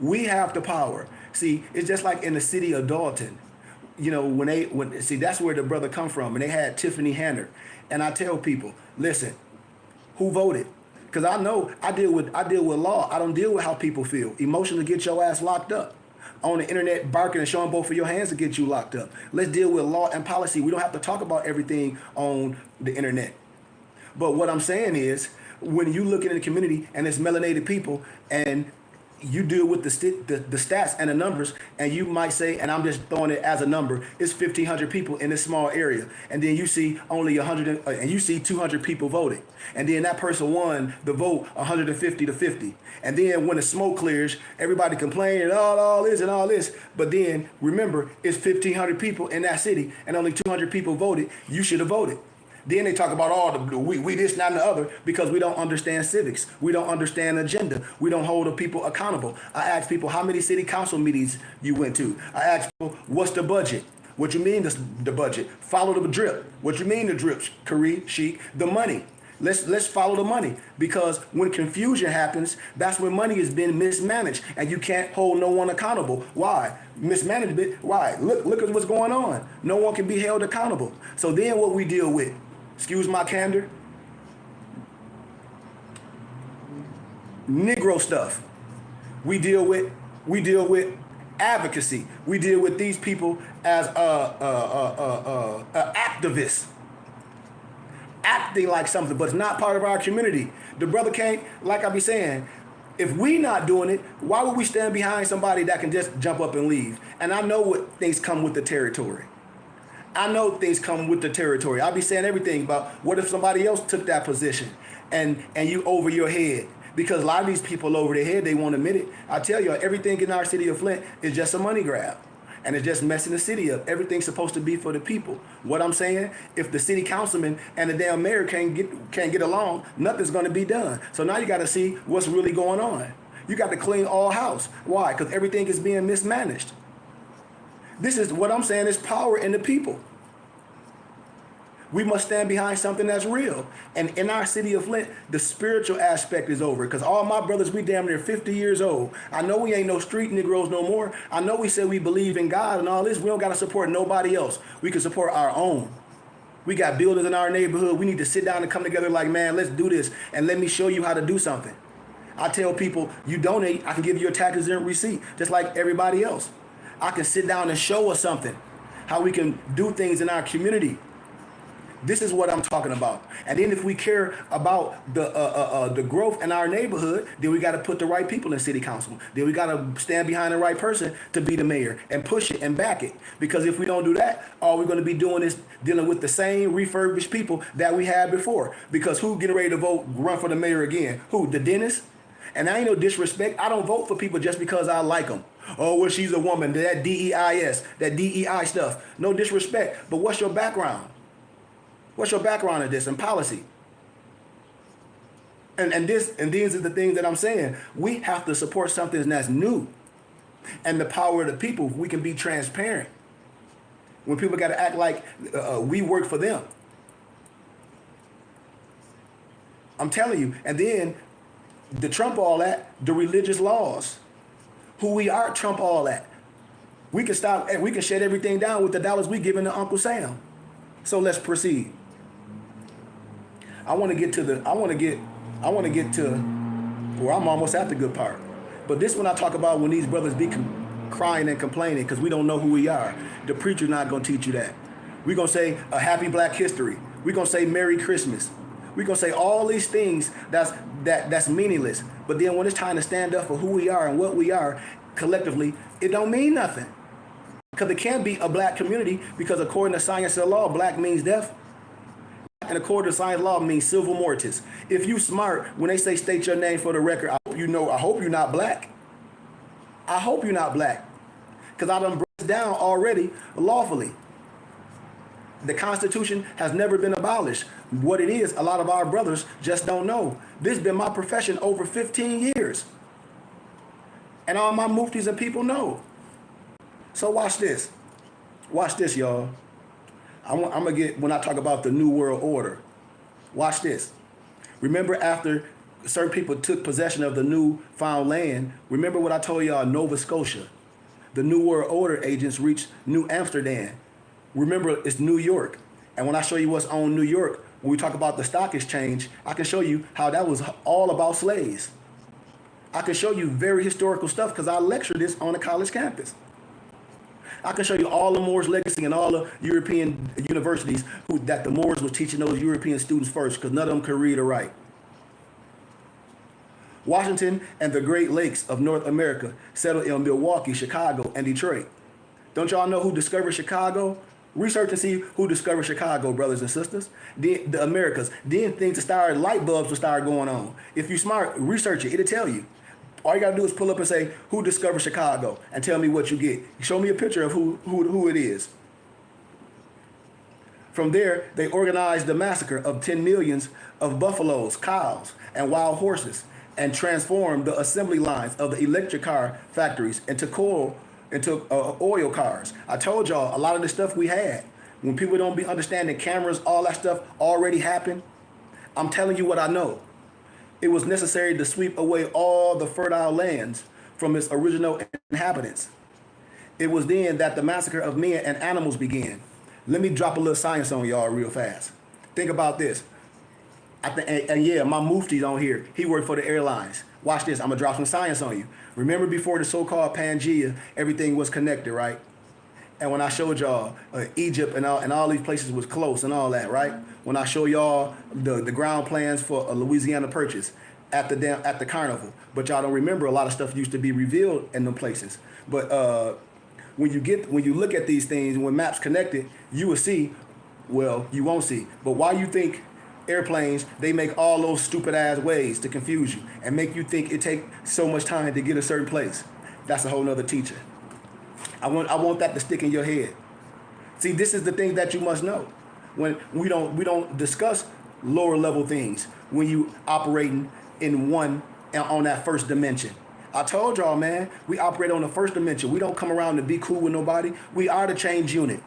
We have the power. See, it's just like in the city of Dalton. You know, see, that's where the brother come from, and they had Tiffany Hanner. And I tell people, listen, who voted? Because I know I deal with law. I don't deal with how people feel. Emotions get your ass locked up. On the internet, barking and showing both of your hands to get you locked up. Let's deal with law and policy. We don't have to talk about everything on the internet. But what I'm saying is, when you look in the community and it's melanated people, and you deal with the stats and the numbers, and you might say, and I'm just throwing it as a number, it's 1,500 people in this small area, and then you see only 100, and you see 200 people voting, and then that person won the vote 150 to 50, and then when the smoke clears, everybody complaining all this, but then remember, it's 1,500 people in that city, and only 200 people voted. You should have voted. Then they talk about all we this, that, and the other, because we don't understand civics. We don't understand agenda. We don't hold the people accountable. I ask people, how many city council meetings you went to? I ask people, what's the budget? What you mean the budget? Follow the drip. What you mean the drips? Kari, Sheik, the money. Let's follow the money, because when confusion happens, that's when money is being mismanaged, and you can't hold no one accountable. Why? Mismanagement. Why? Look at what's going on. No one can be held accountable. So then what we deal with, excuse my candor, Negro stuff. We deal with advocacy. We deal with these people as activists, acting like something, but it's not part of our community. The brother can't, like I be saying, if we not doing it, why would we stand behind somebody that can just jump up and leave? And I know what things come with the territory. I know things come with the territory. I be saying everything about what if somebody else took that position and you over your head. Because a lot of these people over their head, they won't admit it. I tell you, everything in our city of Flint is just a money grab. And it's just messing the city up. Everything's supposed to be for the people. What I'm saying, if the city councilman and the damn mayor can't get along, nothing's going to be done. So now you got to see what's really going on. You got to clean all house. Why? Because everything is being mismanaged. This is what I'm saying is power in the people. We must stand behind something that's real. And in our city of Flint, the spiritual aspect is over. Because all my brothers, we damn near 50 years old. I know we ain't no street Negroes no more. I know we said we believe in God and all this. We don't got to support nobody else. We can support our own. We got builders in our neighborhood. We need to sit down and come together like, man, let's do this. And let me show you how to do something. I tell people, you donate, I can give you a tax exempt receipt, just like everybody else. I can sit down and show us something, how we can do things in our community. This is what I'm talking about. And then if we care about the growth in our neighborhood, then we got to put the right people in city council. Then we got to stand behind the right person to be the mayor and push it and back it. Because if we don't do that, all we're going to be doing is dealing with the same refurbished people that we had before. Because who getting ready to run for the mayor again? Who? The dentist? And I ain't no disrespect. I don't vote for people just because I like them. Oh, well, she's a woman. That DEIS, that DEI stuff. No disrespect. But what's your background? What's your background in this and policy? And these are the things that I'm saying. We have to support something that's new. And the power of the people, we can be transparent. When people got to act like we work for them. I'm telling you. And then, to trump all that, the religious laws. Who we are trump all that. We can stop, we can shut everything down with the dollars we giving to Uncle Sam. So let's proceed. I want to get to, well, I'm almost at the good part. But this one I talk about when these brothers be crying and complaining because we don't know who we are. The preacher's not going to teach you that. We're going to say a happy Black history. We're going to say Merry Christmas. We're going to say all these things that's meaningless. But then when it's time to stand up for who we are and what we are collectively, it don't mean nothing. Because it can't be a Black community because according to science and law, Black means death. And according to science law means silver mortis. If you smart, when they say state your name for the record, I hope you're not Black. I hope you're not Black. Because I done broke this down already lawfully. The Constitution has never been abolished. What it is, a lot of our brothers just don't know. This has been my profession over 15 years. And all my muftis and people know. So watch this. Watch this, y'all. I'm going to get, when I talk about the New World Order, watch this. Remember after certain people took possession of the new found land, remember what I told y'all, Nova Scotia. The New World Order agents reached New Amsterdam. Remember, it's New York. And when I show you what's on New York, when we talk about the stock exchange, I can show you how that was all about slaves. I can show you very historical stuff because I lectured this on a college campus. I can show you all the Moors legacy and all the European universities that the Moors was teaching those European students first because none of them could read or write. Washington and the Great Lakes of North America settled in Milwaukee, Chicago, and Detroit. Don't y'all know who discovered Chicago? Research and see who discovered Chicago, brothers and sisters. The Americas. Then things started, light bulbs will start going on. If you're smart, research it. It'll tell you. All you got to do is pull up and say, who discovered Chicago? And tell me what you get. Show me a picture of who it is. From there, they organized the massacre of 10 millions of buffaloes, cows, and wild horses, and transformed the assembly lines of the electric car factories into oil cars. I told y'all, a lot of the stuff we had, when people don't be understanding cameras, all that stuff already happened. I'm telling you what I know. It was necessary to sweep away all the fertile lands from its original inhabitants. It was then that the massacre of men and animals began. Let me drop a little science on y'all real fast. Think about this. And yeah, my mufti's on here. He worked for the airlines. Watch this. I'm gonna drop some science on you. Remember before the so-called Pangea, everything was connected, right? And when I showed y'all Egypt and all these places was close and all that, right? When I show y'all the ground plans for a Louisiana Purchase at the carnival, but y'all don't remember a lot of stuff used to be revealed in them places. But when you look at these things, when maps connected, you will see. Well, you won't see. But why you think airplanes, they make all those stupid ass ways to confuse you and make you think it take so much time to get a certain place? That's a whole nother teacher. I want that to stick in your head. See, this is the thing that you must know. When we don't discuss lower level things when you operating in one on that first dimension. I told y'all, man, we operate on the first dimension. We don't come around to be cool with nobody. We are the change unit.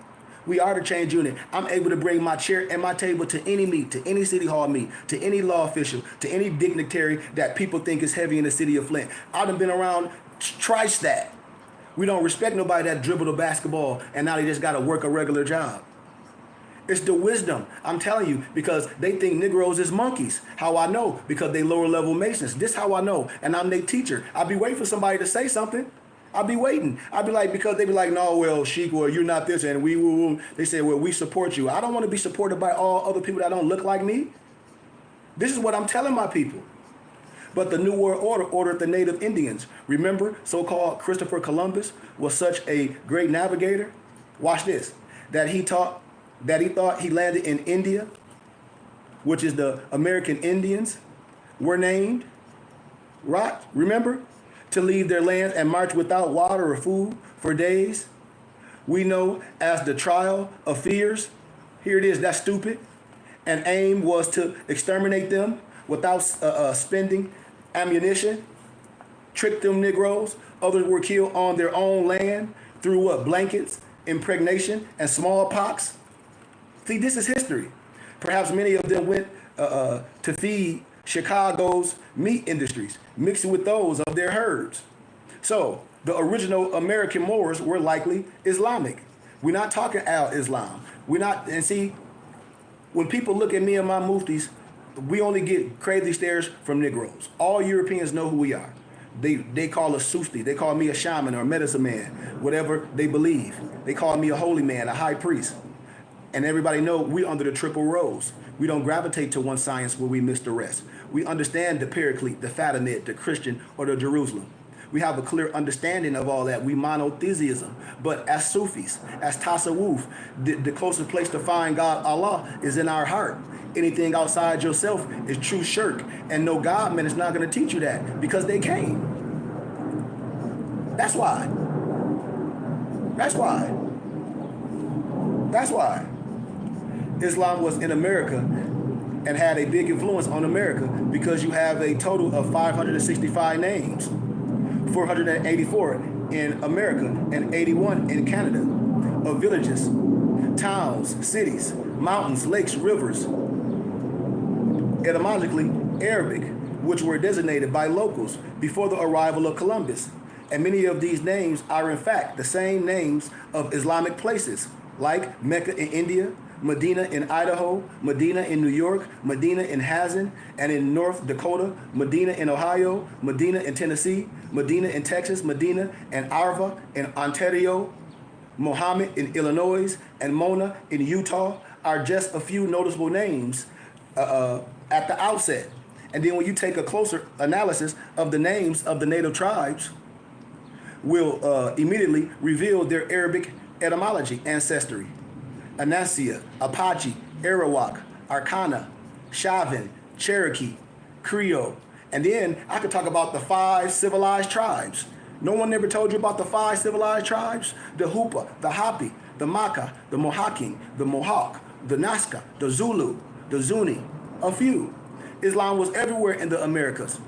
We are the change unit. I'm able to bring my chair and my table to any meet, to any city hall meet, to any law official, to any dignitary that people think is heavy in the city of Flint. I done been around twice that. We don't respect nobody that dribbled a basketball and now they just got to work a regular job. It's the wisdom. I'm telling you, because they think Negroes is monkeys. How I know? Because they lower level Masons. This how I know. And I'm their teacher. I be waiting for somebody to say something. I'll be waiting. I'll be like, because they be like, no, well, Sheik, well, you're not this. And they say, well, we support you. I don't want to be supported by all other people that don't look like me. This is what I'm telling my people. But the New World Order ordered the native Indians. Remember, so-called Christopher Columbus was such a great navigator. Watch this. That he thought he landed in India, which is the American Indians were named. Right? Remember? To leave their lands and march without water or food for days. We know as the trial of fears. Here it is, that's stupid. And aim was to exterminate them without spending ammunition. Trick them Negroes. Others were killed on their own land through what? Blankets, impregnation, and smallpox. See, this is history. Perhaps many of them went to feed Chicago's meat industries, mixing with those of their herds. So the original American Moors were likely Islamic. We're not talking al-Islam. And see, when people look at me and my muftis, we only get crazy stares from Negroes. All Europeans know who we are. They call us Sufi. They call me a shaman or a medicine man, whatever they believe. They call me a holy man, a high priest. And everybody know we under the triple rose. We don't gravitate to one science where we miss the rest. We understand the Paraclete, the Fatimid, the Christian, or the Jerusalem. We have a clear understanding of all that. We monotheism. But as Sufis, as Tasawwuf, the closest place to find God, Allah, is in our heart. Anything outside yourself is true shirk. And no God man is not going to teach you that because they can't. That's why. That's why. That's why. Islam was in America and had a big influence on America because you have a total of 565 names, 484 in America and 81 in Canada, of villages, towns, cities, mountains, lakes, rivers, etymologically Arabic, which were designated by locals before the arrival of Columbus. And many of these names are in fact the same names of Islamic places, like Mecca in India, Medina in Idaho, Medina in New York, Medina in Hazen and in North Dakota, Medina in Ohio, Medina in Tennessee, Medina in Texas, Medina and Arva in Ontario, Mohammed in Illinois, and Mona in Utah are just a few noticeable names at the outset. And then when you take a closer analysis of the names of the native tribes, will immediately reveal their Arabic etymology, ancestry. Anasia, Apache, Arawak, Arcana, Chauvin, Cherokee, Creole. And then I could talk about the 5 civilized tribes. No one ever told you about the 5 civilized tribes? The Hoopa, the Hopi, the Maka, the Mohawking, the Mohawk, the Nazca, the Zulu, the Zuni, a few. Islam was everywhere in the Americas.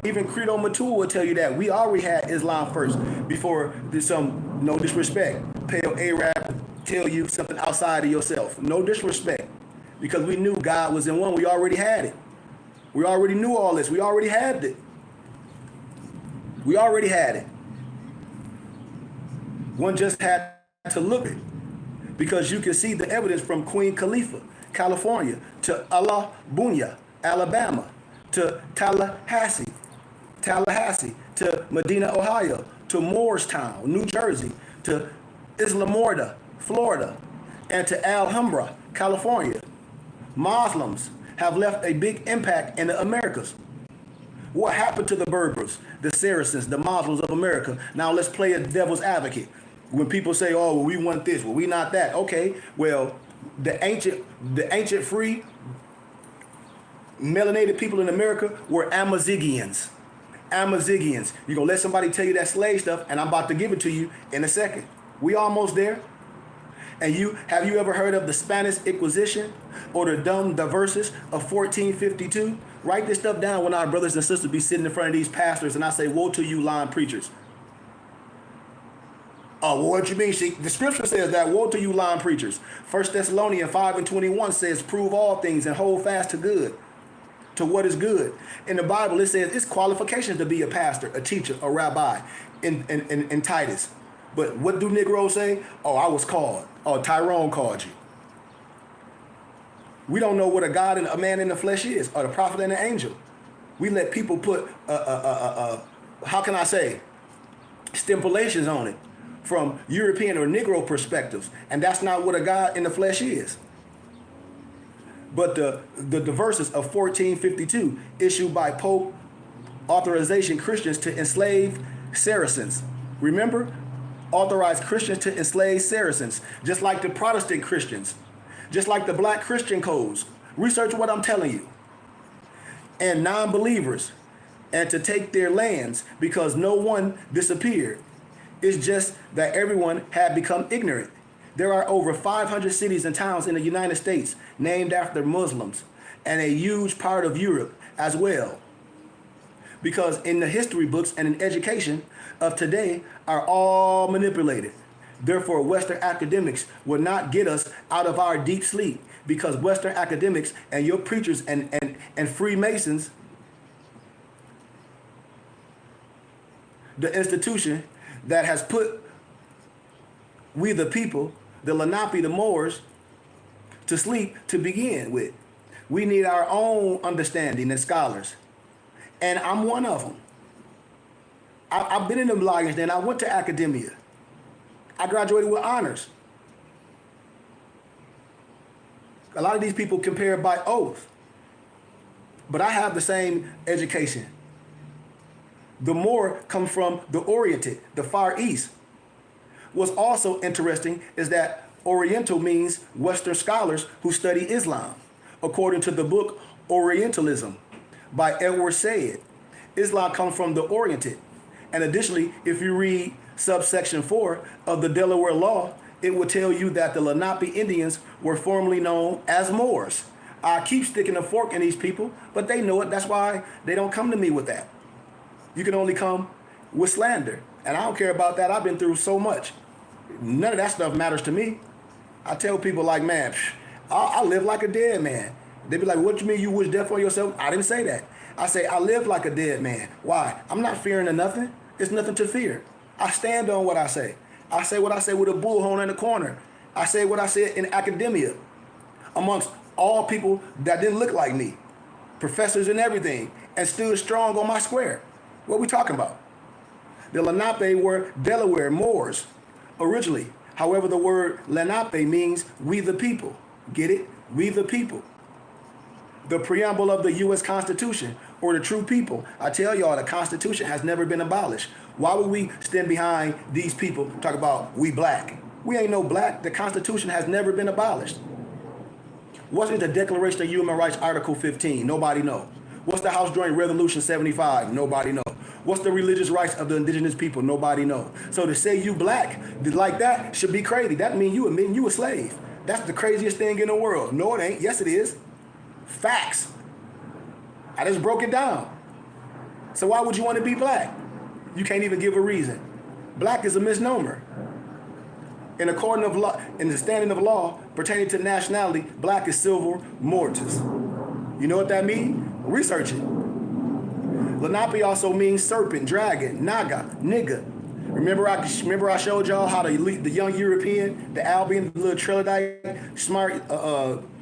Even Credo Matul will tell you that we already had Islam first before there's some, no disrespect, pale Arab tell you something outside of yourself. No disrespect. Because we knew God was in one, we already had it. We already knew all this. We already had it. We already had it. One just had to look at it, because you can see the evidence from Queen Khalifa, California, to Allah Bunya, Alabama, to Tallahassee, to Medina, Ohio, to Moorestown, New Jersey, to Islamorada, Florida, and to Alhambra, California. Muslims have left a big impact in the Americas. What happened to the Berbers, the Saracens, the Muslims of America? Now let's play a devil's advocate. When people say, oh, well, we want this, well, we not that. Okay, well, the ancient free melanated people in America were Amazigians. Amazigians. You're going to let somebody tell you that slave stuff, and I'm about to give it to you in a second. We almost there. And have you ever heard of the Spanish Inquisition or the dumb diverses of 1452? Write this stuff down when our brothers and sisters be sitting in front of these pastors and I say, woe to you lying preachers. Oh, well, what you mean? See, the scripture says that, woe to you lying preachers. 1 Thessalonians 5:21 says, prove all things and hold fast to good, to what is good. In the Bible, it says it's qualifications to be a pastor, a teacher, a rabbi in Titus. But what do Negroes say? Oh, I was called. Oh, Tyrone called you. We don't know what a God and a man in the flesh is, or the prophet and an angel. We let people put, how can I say, stipulations on it from European or Negro perspectives. And that's not what a God in the flesh is. But the verses of 1452 issued by Pope authorization Christians to enslave Saracens. Remember? Authorized Christians to enslave Saracens, just like the Protestant Christians, just like the black Christian codes. Research what I'm telling you. And non-believers, and to take their lands, because no one disappeared. It's just that everyone had become ignorant. There are over 500 cities and towns in the United States named after Muslims, and a huge part of Europe as well. Because in the history books and in education of today are all manipulated. Therefore, Western academics will not get us out of our deep sleep, because Western academics and your preachers and Freemasons, the institution that has put we the people, the Lenape, the Moors, to sleep to begin with. We need our own understanding as scholars. And I'm one of them. I've been in the Lions Den. I went to academia. I graduated with honors. A lot of these people compare by oath. But I have the same education. The Moor come from the Oriented, the Far East. What's also interesting is that Oriental means Western scholars who study Islam, according to the book Orientalism by Edward Said. Islam comes from the Oriented. And additionally, if you read subsection 4 of the Delaware law, it will tell you that the Lenape Indians were formerly known as Moors. I keep sticking a fork in these people, but they know it. That's why they don't come to me with that. You can only come with slander. And I don't care about that. I've been through so much. None of that stuff matters to me. I tell people like, man, I live like a dead man. They be like, what you mean you wish death on yourself? I didn't say that. I say, I live like a dead man. Why? I'm not fearing of nothing. It's nothing to fear. I stand on what I say. I say what I say with a bullhorn in the corner. I say what I said in academia amongst all people that didn't look like me, professors and everything, and stood strong on my square. What are we talking about? The Lenape were Delaware Moors originally. However, the word Lenape means we the people. Get it? We the people. The preamble of the U.S. Constitution, or the true people. I tell y'all, the Constitution has never been abolished. Why would we stand behind these people talk about we black? We ain't no black. The Constitution has never been abolished. What's in the Declaration of Human Rights, Article 15? Nobody know. What's the House Joint Resolution 75? Nobody know. What's the religious rights of the indigenous people? Nobody know. So to say you black like that should be crazy. That means you admitting you a slave. That's the craziest thing in the world. No, it ain't. Yes, it is. Facts. I just broke it down. So why would you want to be black? You can't even give a reason. Black is a misnomer. In accordance of law, in the standing of law pertaining to nationality, black is silver mortis. You know what that means? Research it. Lenape also means serpent, dragon, naga, nigga. Remember I showed y'all how the young European, the Albion, the little troglodyte, smart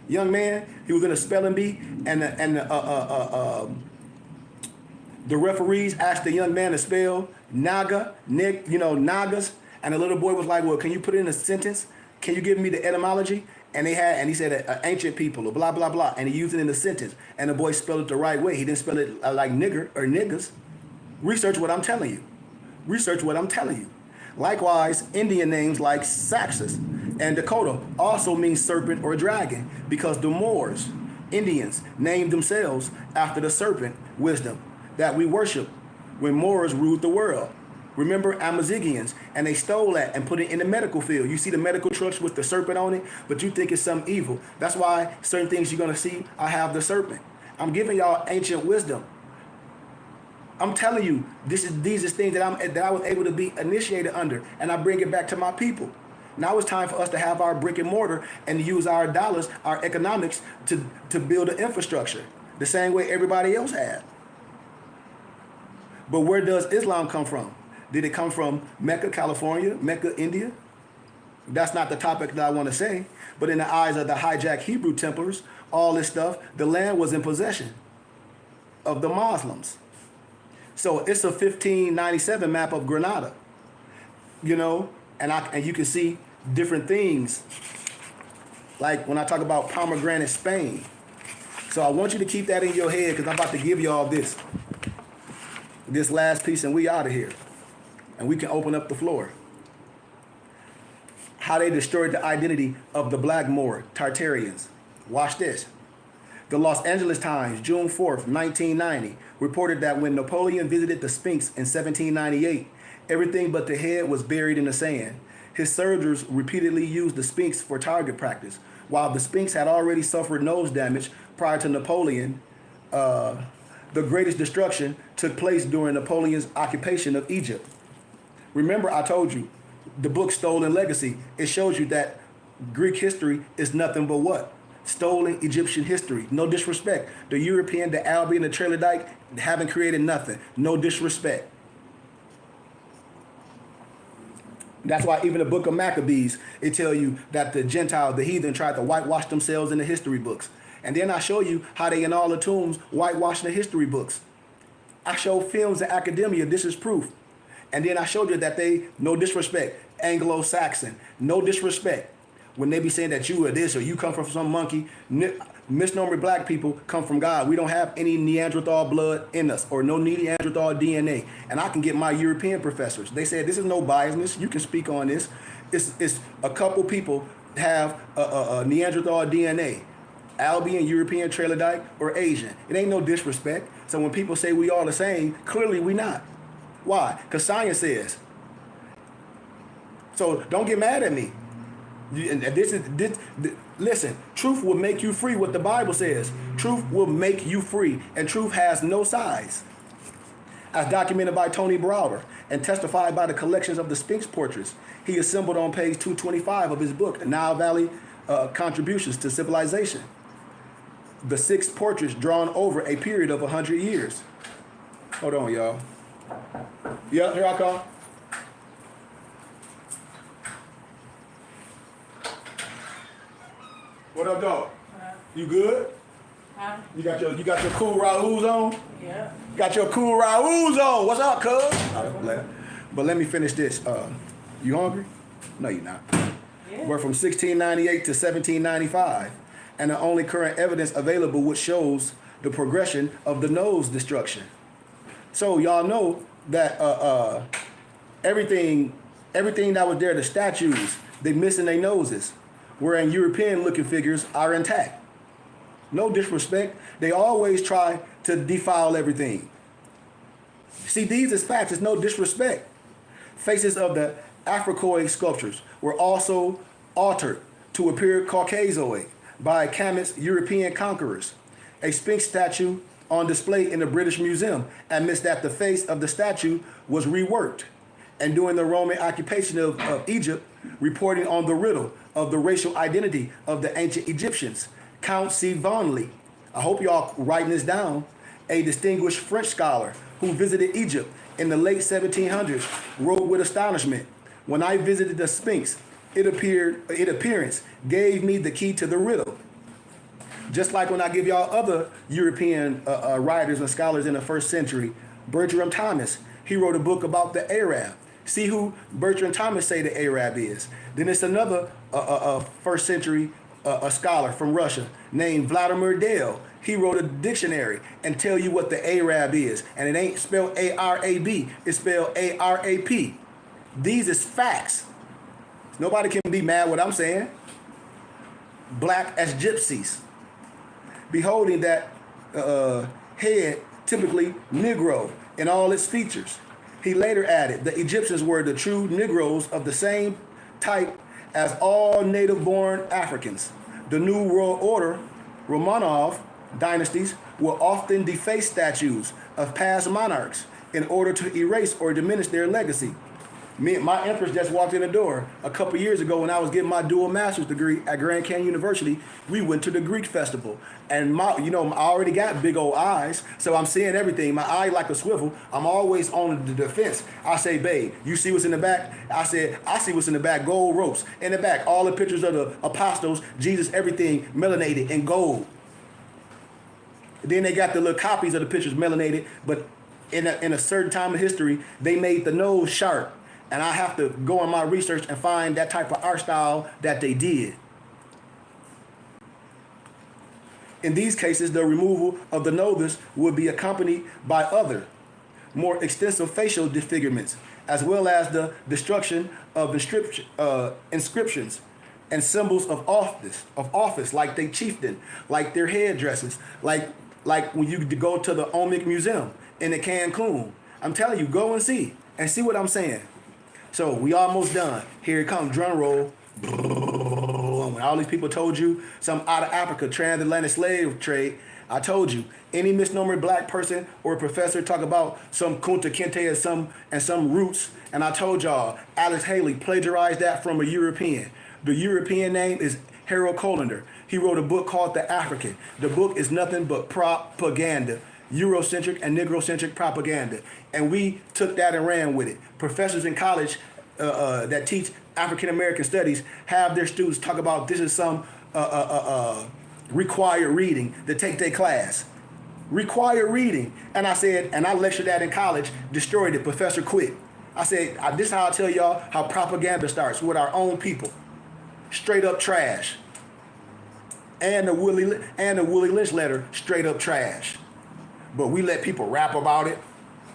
young man, he was in a spelling bee, and the referees asked the young man to spell naga, nick, nagas, and the little boy was like, well, can you put it in a sentence? Can you give me the etymology? And he said ancient people or blah, blah, blah. And he used it in the sentence. And the boy spelled it the right way. He didn't spell it like nigger or niggas. Research what I'm telling you. Research what I'm telling you. Likewise, Indian names like Saxus and Dakota also mean serpent or dragon because the Moors, Indians, named themselves after the serpent wisdom that we worship when Moors ruled the world. Remember Amazigians, and they stole that and put it in the medical field. You see the medical trucks with the serpent on it, but you think it's something evil. That's why certain things you're gonna see, I have the serpent. I'm giving y'all ancient wisdom. I'm telling you, these are things that I was able to be initiated under, and I bring it back to my people. Now it's time for us to have our brick and mortar and use our dollars, our economics to build an infrastructure, the same way everybody else had. But where does Islam come from? Did it come from Mecca, California, Mecca, India? That's not the topic that I want to say. But in the eyes of the hijacked Hebrew Templars, all this stuff, the land was in possession of the Muslims. So it's a 1597 map of Granada, and you can see different things. Like when I talk about pomegranate Spain. So I want you to keep that in your head because I'm about to give you all this last piece and we out of here. And we can open up the floor. How they destroyed the identity of the Blackmore Tartarians. Watch this. The Los Angeles Times, June 4th, 1990, reported that when Napoleon visited the Sphinx in 1798, everything but the head was buried in the sand. His soldiers repeatedly used the Sphinx for target practice. While the Sphinx had already suffered nose damage prior to Napoleon, the greatest destruction took place during Napoleon's occupation of Egypt. Remember, I told you, the book Stolen Legacy, it shows you that Greek history is nothing but what? Stolen Egyptian history. No disrespect. The European, the Albion, the troglodyte haven't created nothing. No disrespect. That's why even the book of Maccabees, it tells you that the Gentiles, the heathen, tried to whitewash themselves in the history books. And then I show you how they in all the tombs whitewash the history books. I show films in academia, this is proof. And then I showed you that they, no disrespect, Anglo-Saxon, no disrespect. When they be saying that you are this or you come from some monkey, misnomer black people come from God. We don't have any Neanderthal blood in us or no Neanderthal DNA. And I can get my European professors. They said this is no biasness. You can speak on this. It's a couple people have a Neanderthal DNA. Albion, European, troglodyte, or Asian. It ain't no disrespect. So when people say we all the same, clearly we not. Why? Because science says. So don't get mad at me. Listen, truth will make you free, what the Bible says. Truth will make you free, and truth has no size. As documented by Tony Browder and testified by the collections of the Sphinx portraits he assembled on page 225 of his book, The Nile Valley Contributions to Civilization. The 6 portraits drawn over a period of 100 years. Hold on, y'all. Yeah, here I come. What up, dog? You good? Huh? You got your cool Raoul's on? Yeah. Got your cool Raoul's on. What's up, cuz? But let me finish this. You hungry? No, you're not. Yeah. We're from 1698 to 1795, and the only current evidence available which shows the progression of the nose destruction. So y'all know that everything that was there, the statues, they missing their noses, whereas European looking figures are intact. No disrespect. They always try to defile everything. See, these is facts. It's no disrespect. Faces of the Africoid sculptures were also altered to appear Caucasoid by Kamet's European conquerors. A Sphinx statue on display in the British Museum admits that the face of the statue was reworked. And during the Roman occupation of Egypt, reporting on the riddle of the racial identity of the ancient Egyptians, Count C. Vonley I hope y'all writing this down. A distinguished French scholar who visited Egypt in the late 1700s wrote with astonishment, "When I visited the Sphinx, its appearance gave me the key to the riddle." Just like when I give y'all other European writers and scholars in the first century, Bertram Thomas, he wrote a book about the Arab. See who Bertram Thomas say the Arab is. Then it's another first century scholar from Russia named Vladimir Dale. He wrote a dictionary and tell you what the Arab is. And it ain't spelled A-R-A-B, it's spelled A-R-A-P. These is facts. Nobody can be mad what I'm saying. Black as gypsies. Beholding that head, typically Negro, in all its features. He later added, the Egyptians were the true Negroes of the same type as all native-born Africans. The New World Order, Romanov dynasties, will often deface statues of past monarchs in order to erase or diminish their legacy. My empress just walked in the door a couple years ago when I was getting my dual master's degree at Grand Canyon University. We went to the Greek festival, and I already got big old eyes, so I'm seeing everything. My eye like a swivel. I'm always on the defense. I say, babe, you see what's in the back? I said, I see what's in the back. Gold ropes in the back. All the pictures of the apostles, Jesus, everything melanated in gold. Then they got the little copies of the pictures melanated, but in a certain time of history, they made the nose sharp. And I have to go on my research and find that type of art style that they did. In these cases, the removal of the nose would be accompanied by other, more extensive facial disfigurements, as well as the destruction of inscriptions and symbols of office, like their chieftain, like their headdresses, like when you go to the Olmec Museum in the Cancun. I'm telling you, go and see what I'm saying. So we almost done. Here it comes, drum roll. When all these people told you some out of Africa transatlantic slave trade, I told you any misnomer black person or professor talk about some Kunta Kinte and some roots, and I told y'all Alex Haley plagiarized that from a European. The European name is Harold Colander. He wrote a book called The African. The book is nothing but propaganda. Eurocentric and Negrocentric propaganda. And we took that and ran with it. Professors in college that teach African American studies have their students talk about this is some required reading to take their class. Required reading. And I said, and I lectured that in college, destroyed it, professor quit. I said, this is how I tell y'all how propaganda starts with our own people. Straight up trash. And the Willie Lynch letter, straight up trash. But we let people rap about it.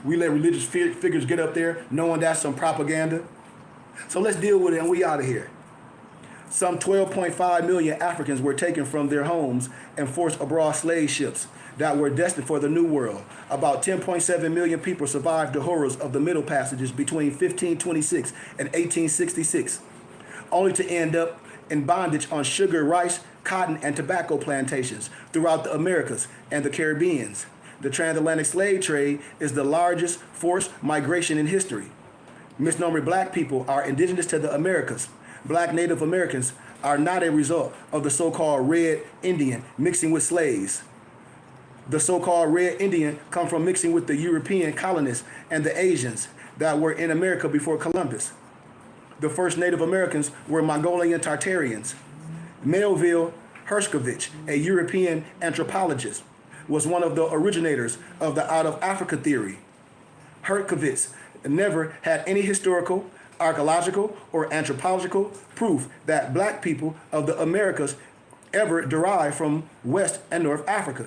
We let religious figures get up there knowing that's some propaganda. So let's deal with it and we out of here. Some 12.5 million Africans were taken from their homes and forced aboard slave ships that were destined for the New World. About 10.7 million people survived the horrors of the Middle Passages between 1526 and 1866, only to end up in bondage on sugar, rice, cotton, and tobacco plantations throughout the Americas and the Caribbean. The transatlantic slave trade is the largest forced migration in history. Misnomer black people are indigenous to the Americas. Black Native Americans are not a result of the so-called Red Indian mixing with slaves. The so-called Red Indian come from mixing with the European colonists and the Asians that were in America before Columbus. The first Native Americans were Mongolian Tartarians. Melville Herskovich, a European anthropologist, was one of the originators of the out of Africa theory. Herskovich never had any historical, archaeological, or anthropological proof that black people of the Americas ever derived from West and North Africa.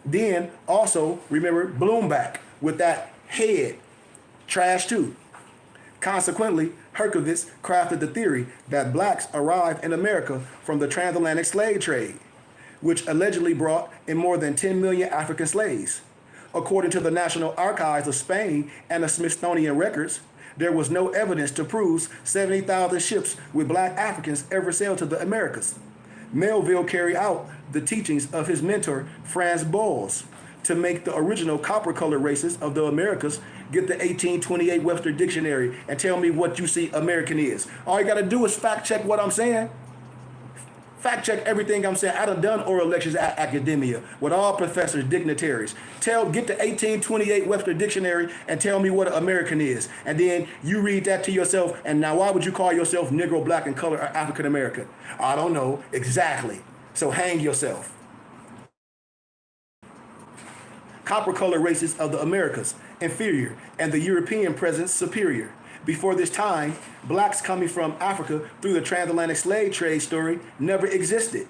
Then also remember Bloomback with that head, trash too. Consequently, Herskovich crafted the theory that blacks arrived in America from the transatlantic slave trade, which allegedly brought in more than 10 million African slaves. According to the National Archives of Spain and the Smithsonian records, there was no evidence to prove 70,000 ships with black Africans ever sailed to the Americas. Melville carried out the teachings of his mentor, Franz Boas, to make the original copper-colored races of the Americas get the 1828 Webster Dictionary and tell me what you see American is. All you got to do is fact check what I'm saying. Fact check everything I'm saying. I done oral lectures at academia with all professors, dignitaries. Get the 1828 Webster Dictionary and tell me what an American is. And then you read that to yourself, and now why would you call yourself Negro, Black, and Color, or African American? I don't know. Exactly. So hang yourself. Copper color races of the Americas, inferior, and the European presence, superior. Before this time, blacks coming from Africa through the transatlantic slave trade story never existed.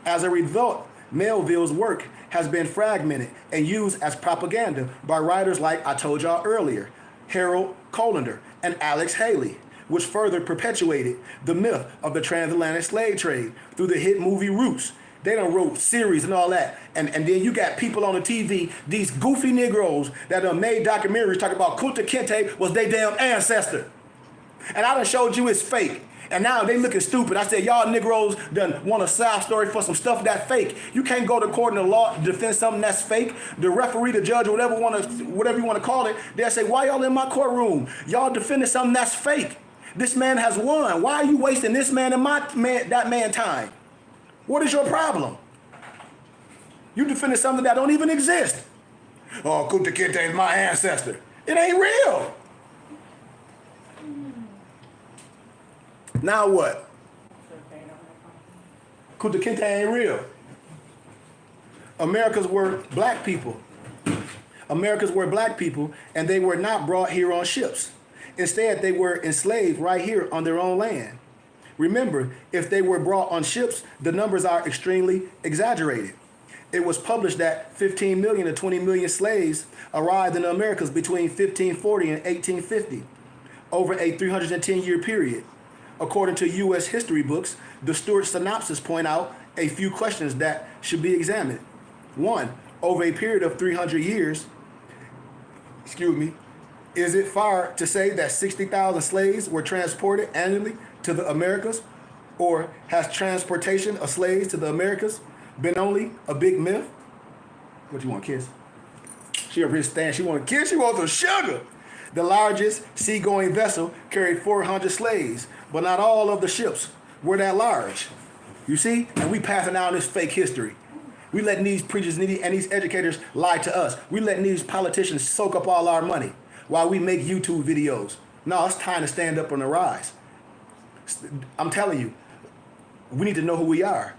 As a result, Melville's work has been fragmented and used as propaganda by writers like I told y'all earlier, Harold Colander and Alex Haley, which further perpetuated the myth of the transatlantic slave trade through the hit movie Roots. They done wrote series and all that. And then you got people on the TV, these goofy Negroes that done made documentaries talking about Kunta Kinte was their damn ancestor. And I done showed you it's fake. And now they looking stupid. I said, y'all Negroes done want a side story for some stuff that's fake. You can't go to court in the law to defend something that's fake. The referee, the judge, whatever you want to call it, they'll say, why y'all in my courtroom? Y'all defending something that's fake. This man has won. Why are you wasting this man and that man time? What is your problem? You defending something that don't even exist. Oh, Kunta Kinte is my ancestor. It ain't real. Now what? Kunta Kinte ain't real. Americans were black people. Americans were black people, and they were not brought here on ships. Instead, they were enslaved right here on their own land. Remember, if they were brought on ships, the numbers are extremely exaggerated. It was published that 15 million to 20 million slaves arrived in the Americas between 1540 and 1850, over a 310-year period. According to U.S. history books, the Stewart synopsis point out a few questions that should be examined. One, over a period of 300 years, is it fair to say that 60,000 slaves were transported annually to the Americas? Or has transportation of slaves to the Americas been only a big myth? What you want, kiss? She a rich stand. She want a kiss. She wants some sugar. The largest seagoing vessel carried 400 slaves, but not all of the ships were that large. You see? And we passing out this fake history. We letting these preachers and these educators lie to us. We letting these politicians soak up all our money while we make YouTube videos. No, it's time to stand up and arise. I'm telling you, we need to know who we are.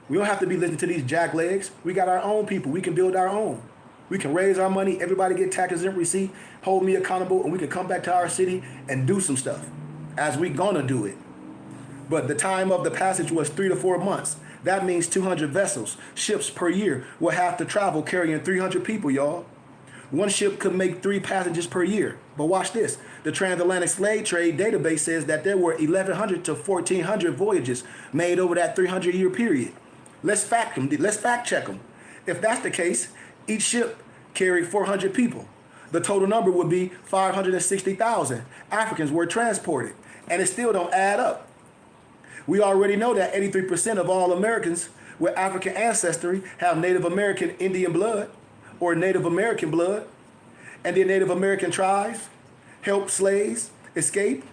We don't have to be listening to these jacklegs. We got our own people. We can build our own. We can raise our money. Everybody get tax-exempt receipt, hold me accountable, and we can come back to our city and do some stuff as we gonna do it. But the time of the passage was 3 to 4 months. That means 200 vessels, ships per year will have to travel carrying 300 people, y'all. One ship could make 3 passengers per year. But watch this. The transatlantic slave trade database says that there were 1,100 to 1,400 voyages made over that 300-year period. Let's fact check them. If that's the case, each ship carried 400 people. The total number would be 560,000 Africans were transported, and it still don't add up. We already know that 83% of all Americans with African ancestry have Native American Indian blood or Native American blood, and the Native American tribes helped slaves escape,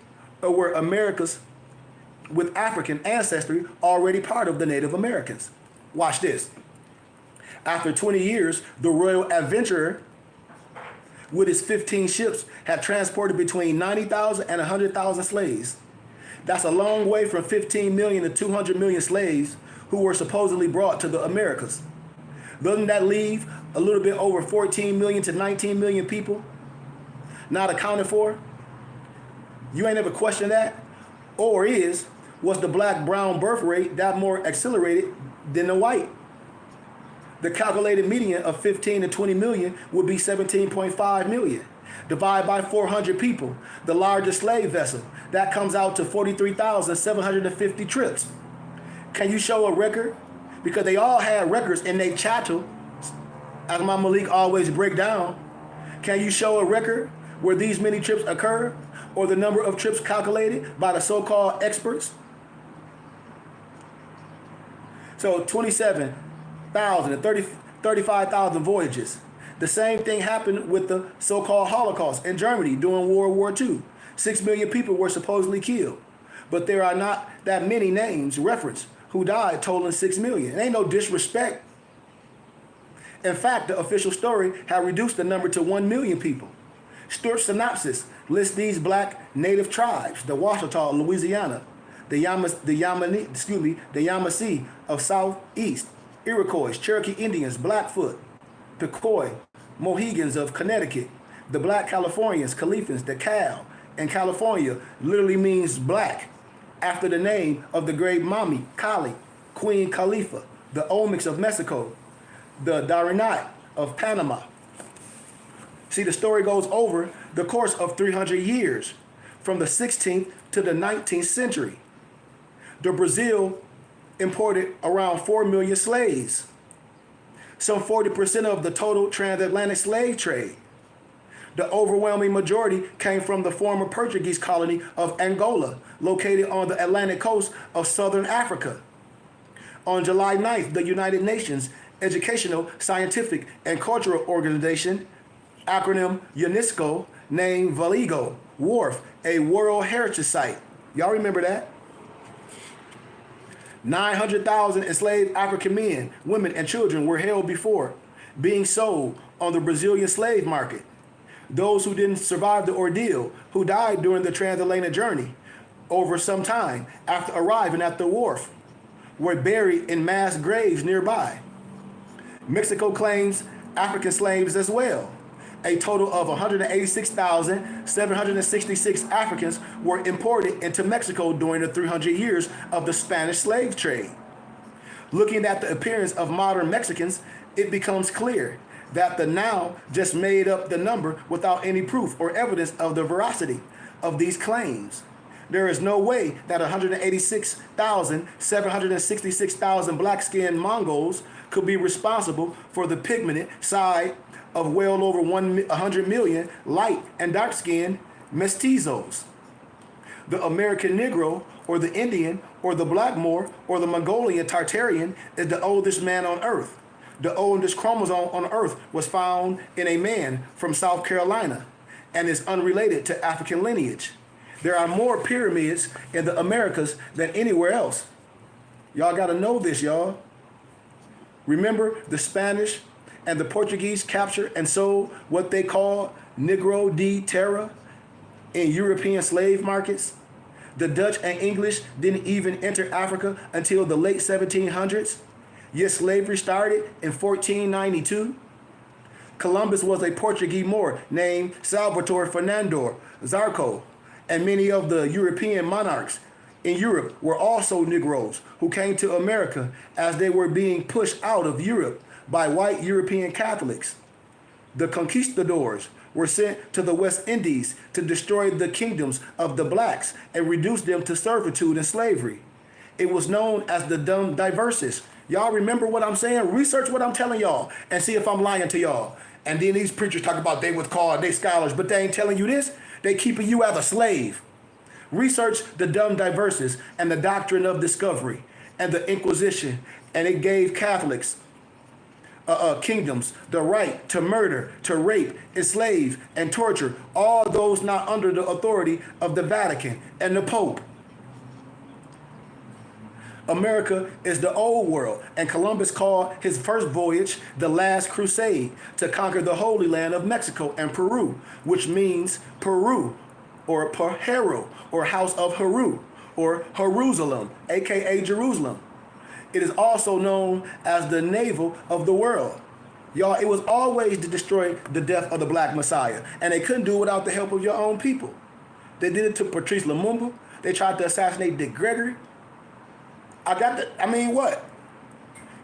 or were Americans with African ancestry already part of the Native Americans. Watch this. After 20 years, the Royal Adventurer, with its 15 ships, had transported between 90,000 and 100,000 slaves. That's a long way from 15 million to 200 million slaves who were supposedly brought to the Americas. Doesn't that leave a little bit over 14 million to 19 million people not accounted for? You ain't ever questioned that? Or was the black-brown birth rate that more accelerated than the white? The calculated median of 15 to 20 million would be 17.5 million. Divide by 400 people, the largest slave vessel, that comes out to 43,750 trips. Can you show a record? Because they all had records in their chattel, as my Malik always break down. Can you show a record where these many trips occur, or the number of trips calculated by the so-called experts? So 27,000 and 35,000 voyages. The same thing happened with the so-called Holocaust in Germany during World War II. 6 million people were supposedly killed, but there are not that many names referenced who died, totaling 6 million. It ain't no disrespect. In fact, the official story had reduced the number to 1 million people. Stewart's synopsis lists these black native tribes: the Washita of Louisiana, the Yamasee of Southeast, Iroquois, Cherokee Indians, Blackfoot, Pequot, Mohegans of Connecticut, the Black Californians, Califans, DeKalb, and California literally means black, after the name of the great Mami, Kali, Queen Khalifa, the Olmecs of Mexico, the Darinite of Panama. See, the story goes over the course of 300 years, from the 16th to the 19th century. The Brazil imported around 4 million slaves, some 40% of the total transatlantic slave trade. The overwhelming majority came from the former Portuguese colony of Angola, located on the Atlantic coast of southern Africa. On July 9th, the United Nations Educational, Scientific, and Cultural Organization, acronym UNESCO, named Vallejo Wharf a World Heritage Site. Y'all remember that? 900,000 enslaved African men, women, and children were held before being sold on the Brazilian slave market. Those who didn't survive the ordeal, who died during the transatlantic journey over some time after arriving at the wharf, were buried in mass graves nearby. Mexico claims African slaves as well. A total of 186,766 Africans were imported into Mexico during the 300 years of the Spanish slave trade. Looking at the appearance of modern Mexicans, it becomes clear that the now just made up the number without any proof or evidence of the veracity of these claims. There is no way that 186,766,000 black-skinned Mongols could be responsible for the pigmented side of well over 100 million light and dark-skinned mestizos. The American Negro, or the Indian, or the Blackmore, or the Mongolian Tartarian is the oldest man on Earth. The oldest chromosome on Earth was found in a man from South Carolina and is unrelated to African lineage. There are more pyramids in the Americas than anywhere else. Y'all gotta know this, y'all. Remember, the Spanish and the Portuguese captured and sold what they call Negro de Terra in European slave markets. The Dutch and English didn't even enter Africa until the late 1700s. Yet slavery started in 1492. Columbus was a Portuguese Moor named Salvator Fernando Zarco, and many of the European monarchs in Europe were also Negroes who came to America as they were being pushed out of Europe by white European Catholics. The conquistadors were sent to the West Indies to destroy the kingdoms of the blacks and reduce them to servitude and slavery. It was known as the Dum Diversis. Y'all remember what I'm saying? Research what I'm telling y'all and see if I'm lying to y'all. And then these preachers talk about they was called, they scholars, but they ain't telling you this. They keeping you as a slave. Research the Dum Diversis and the doctrine of discovery and the Inquisition, and it gave Catholics kingdoms the right to murder, to rape, enslave, and torture all those not under the authority of the Vatican and the Pope. America is the old world, and Columbus called his first voyage the Last Crusade to conquer the Holy Land of Mexico and Peru, which means Peru, or Perhero, or House of Heru, or Jerusalem, aka Jerusalem. It is also known as the navel of the world. Y'all, it was always to destroy the death of the Black Messiah, and they couldn't do it without the help of your own people. They did it to Patrice Lumumba. They tried to assassinate Dick Gregory. What?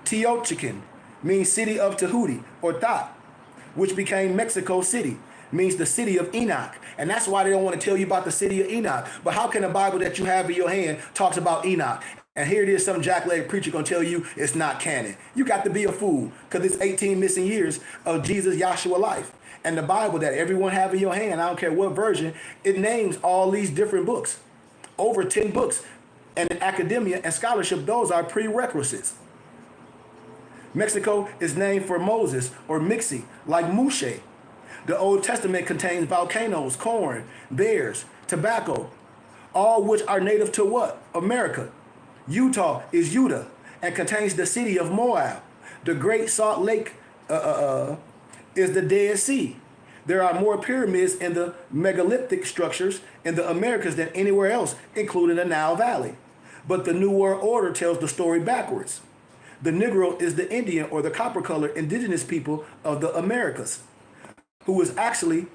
Teotihuacan means city of Tahuti, or Thot, which became Mexico City, means the city of Enoch. And that's why they don't want to tell you about the city of Enoch. But how can the Bible that you have in your hand talks about Enoch? And here it is, some jackleg preacher gonna tell you it's not canon. You got to be a fool, because it's 18 missing years of Jesus Yahshua life. And the Bible that everyone have in your hand, I don't care what version, it names all these different books. Over 10 books. And in academia and scholarship, those are prerequisites. Mexico is named for Moses, or Mixi, like Mushe. The Old Testament contains volcanoes, corn, bears, tobacco, all which are native to what? America. Utah is Utah and contains the city of Moab. The Great Salt Lake is the Dead Sea. There are more pyramids in the megalithic structures in the Americas than anywhere else, including the Nile Valley. But the New World Order tells the story backwards. The Negro is the Indian or the copper-colored indigenous people of the Americas, who is actually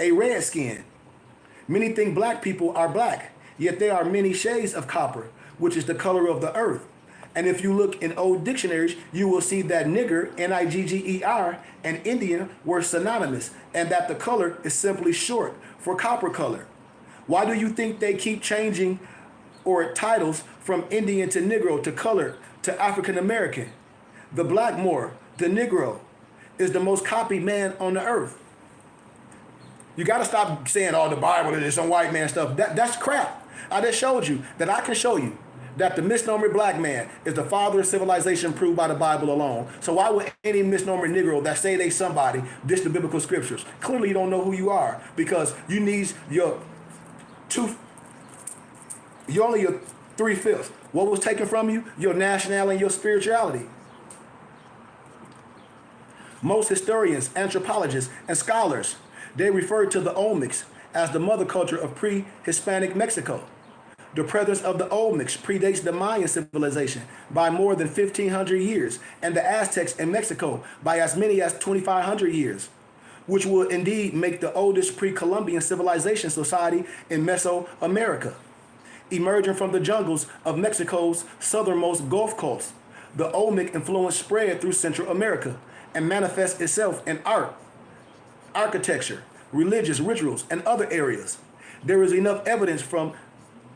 a redskin. Many think black people are black, yet there are many shades of copper, which is the color of the earth. And if you look in old dictionaries, you will see that nigger, Nigger, and Indian were synonymous, and that the color is simply short for copper color. Why do you think they keep changing or titles from Indian to Negro to color to African American? The Blackmore, the Negro, is the most copied man on the earth. You got to stop saying, oh, the Bible is some white man stuff. That's crap. I just showed you that I can show you that the misnomer black man is the father of civilization proved by the Bible alone. So why would any misnomer Negro that say they somebody dish the biblical scriptures? Clearly you don't know who you are, because you need you're only your 3/5. What was taken from you? Your nationality and your spirituality. Most historians, anthropologists, and scholars, they refer to the Olmecs as the mother culture of pre-Hispanic Mexico. The presence of the Olmecs predates the Mayan civilization by more than 1,500 years, and the Aztecs in Mexico by as many as 2,500 years, which will indeed make the oldest pre-Columbian civilization society in Mesoamerica. Emerging from the jungles of Mexico's southernmost Gulf Coast, the Olmec influence spread through Central America and manifests itself in art, architecture, religious rituals, and other areas. There is enough evidence from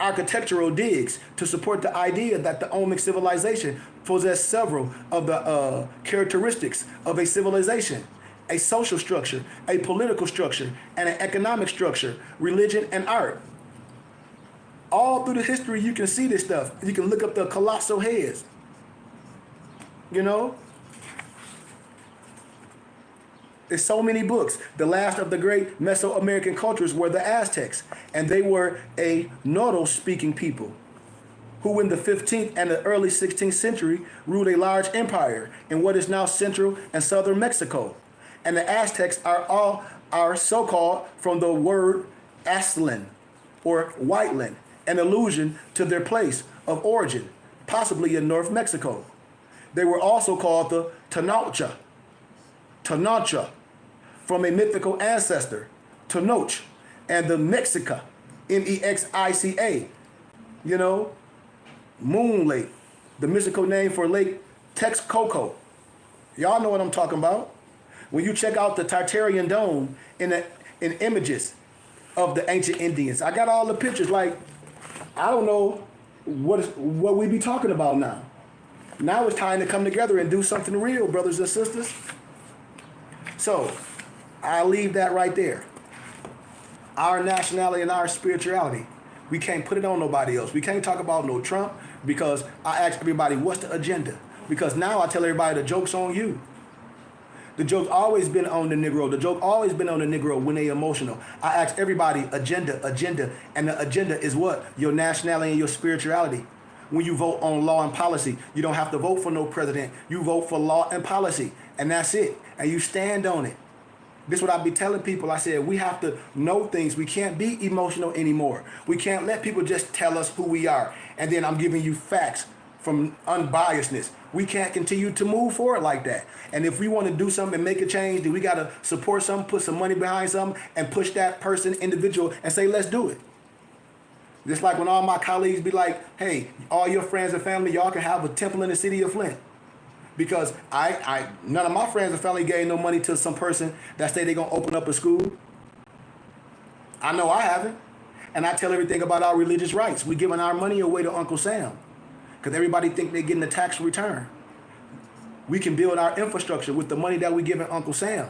architectural digs to support the idea that the Olmec civilization possessed several of the characteristics of a civilization: a social structure, a political structure, and an economic structure, religion, and art. All through the history, you can see this stuff. You can look up the colossal heads. You know? There's so many books. The last of the great Mesoamerican cultures were the Aztecs, and they were a Noto-speaking people who in the 15th and the early 16th century ruled a large empire in what is now central and southern Mexico. And the Aztecs are so-called from the word Aztlan or whiteland, an allusion to their place of origin, possibly in North Mexico. They were also called the Tenochtitlan, from a mythical ancestor, Tenoch, and the Mexica, Mexica, you know, Moon Lake, the mystical name for Lake Texcoco. Y'all know what I'm talking about. When you check out the Tartarian Dome in images of the ancient Indians, I got all the pictures. Like, I don't know what we be talking about now. Now it's time to come together and do something real, brothers and sisters. So, I'll leave that right there. Our nationality and our spirituality. We can't put it on nobody else. We can't talk about no Trump, because I ask everybody, what's the agenda? Because now I tell everybody the joke's on you. The joke's always been on the Negro. The joke always been on the Negro when they emotional. I ask everybody, agenda, and the agenda is what? Your nationality and your spirituality. When you vote on law and policy, you don't have to vote for no president. You vote for law and policy, and that's it. And you stand on it. This is what I be telling people. I said, we have to know things. We can't be emotional anymore. We can't let people just tell us who we are. And then I'm giving you facts from unbiasedness. We can't continue to move forward like that. And if we want to do something and make a change, then we got to support something, put some money behind something, and push that person, individual, and say, let's do it. Just like when all my colleagues be like, hey, all your friends and family, y'all can have a temple in the city of Flint. Because none of my friends and family gave no money to some person that say they're going to open up a school. I know I haven't. And I tell everything about our religious rights. We giving our money away to Uncle Sam, because everybody think they're getting a tax return. We can build our infrastructure with the money that we giving Uncle Sam.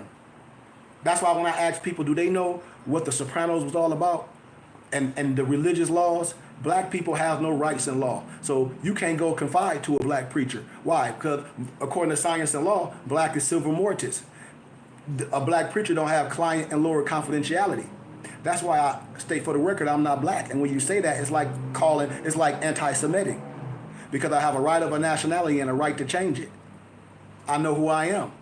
That's why when I ask people, do they know what the Sopranos was all about? And the religious laws, black people have no rights in law. So you can't go confide to a black preacher. Why? Because according to science and law, black is silver mortis. A black preacher don't have client and lawyer confidentiality. That's why I state for the record, I'm not black. And when you say that, it's like anti-Semitic. because I have a right of a nationality and a right to change it. I know who I am.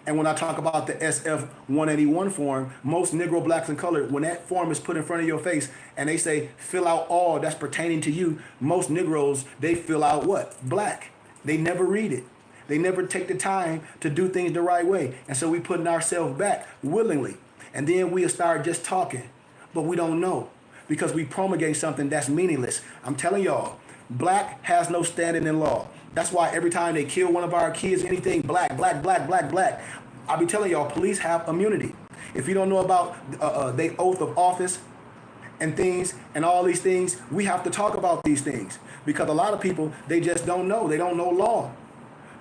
And when I talk about the SF 181 form, most Negro, blacks, and colored, when that form is put in front of your face and they say, fill out all that's pertaining to you, most Negroes, they fill out what? Black. They never read it. They never take the time to do things the right way. And so we putting ourselves back willingly. And then we'll start just talking, but we don't know because we promulgate something that's meaningless. I'm telling y'all, black has no standing in law. That's why every time they kill one of our kids, anything black, black, black, black, black, I'll be telling y'all, police have immunity. If you don't know about the oath of office and things and all these things, we have to talk about these things because a lot of people, they just don't know. They don't know law.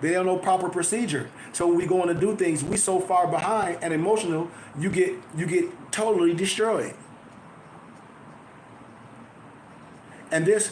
They don't know proper procedure. So when we going to do things, we so far behind and emotional, you get totally destroyed. And these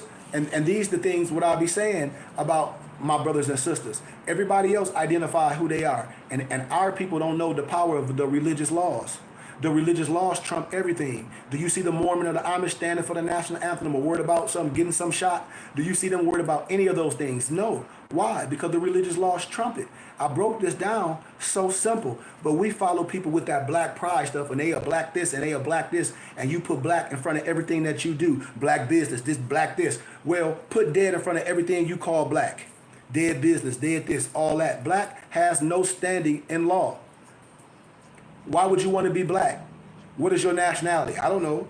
the things what I'll be saying about my brothers and sisters. Everybody else identify who they are. And our people don't know the power of the religious laws. The religious laws trump everything. Do you see the Mormon or the Amish standing for the national anthem or worried about getting some shot? Do you see them worried about any of those things? No. Why? Because the religious laws trump it. I broke this down so simple, but we follow people with that black pride stuff and they are black this and they are black this, and you put black in front of everything that you do. Black business, this, black this. Well, put dead in front of everything you call black. Dead business, dead this, all that. Black has no standing in law. Why would you want to be black? What is your nationality? I don't know.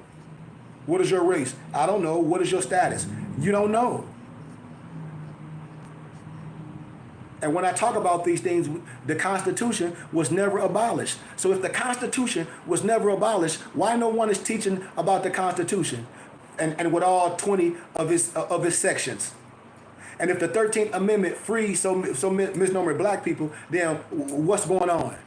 What is your race? I don't know. What is your status? You don't know. And when I talk about these things, the Constitution was never abolished. So if the Constitution was never abolished, why no one is teaching about the Constitution and with all 20 of its sections? And if the 13th Amendment frees so misnomer black people, then what's going on?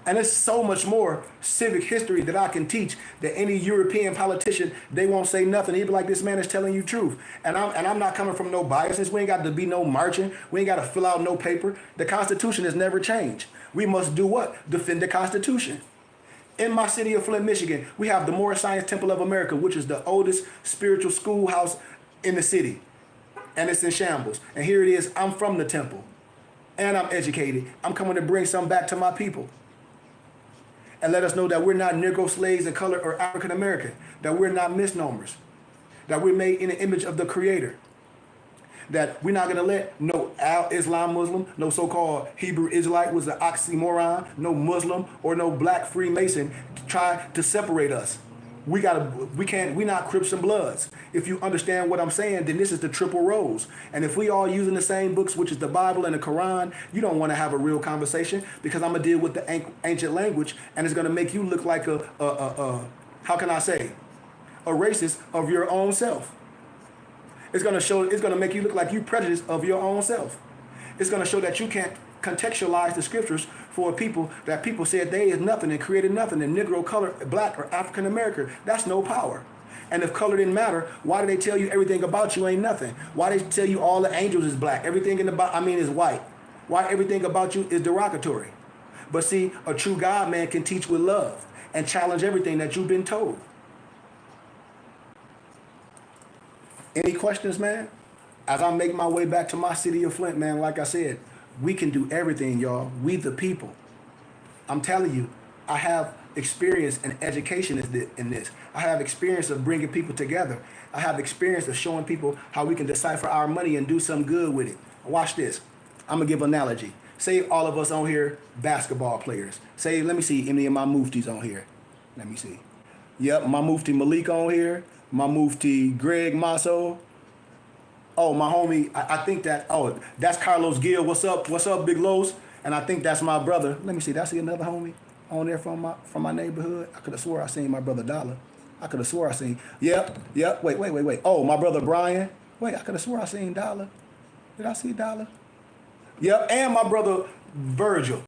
And there's so much more civic history that I can teach that any European politician, they won't say nothing. He'd be like, this man is telling you truth. And I'm not coming from no biases. We ain't got to be no marching. We ain't got to fill out no paper. The Constitution has never changed. We must do what? Defend the Constitution. In my city of Flint, Michigan, we have the Moorish Science Temple of America, which is the oldest spiritual schoolhouse in the city. And it's in shambles. And here it is, I'm from the temple. And I'm educated. I'm coming to bring something back to my people. And let us know that we're not Negro slaves of color or African American, that we're not misnomers, that we're made in the image of the Creator, that we're not going to let no Islam Muslim, no so-called Hebrew Israelite was an oxymoron, no Muslim or no black Freemason try to separate us. We're not Crips and Bloods. If you understand what I'm saying, then this is the triple rose. And if we all using the same books, which is the Bible and the Quran, you don't want to have a real conversation because I'm going to deal with the ancient language and it's going to make you look like how can I say, a racist of your own self. It's going to make you look like you prejudiced of your own self. It's going to show that you can't contextualize the scriptures for people that people said they is nothing and created nothing, and Negro, color, black, or African American. That's no power. And if color didn't matter, why do they tell you everything about you ain't nothing? Why they tell you all the angels is black, everything is white? Why everything about you is derogatory? But see, a true God man can teach with love and challenge everything that you've been told. Any questions, man? As I make my way back to my city of Flint, man, like I said, we can do everything, y'all. We the people. I'm telling you, I have experience and education in this. I have experience of bringing people together. I have experience of showing people how we can decipher our money and do some good with it. Watch this. I'm going to give an analogy. Say all of us on here, basketball players. Say, let me see any of my muftis on here. Let me see. Yep, my mufti Malik on here. My mufti Greg Masso. Oh, my homie, I think that's Carlos Gill. What's up, Big Los? And I think that's my brother. Let me see, did I see another homie on there from my neighborhood? I could have swore I seen my brother Dollar. I could have swore I seen, yep, wait. Oh, my brother Brian. Wait, I could have swore I seen Dollar. Did I see Dollar? Yep, and my brother Virgil.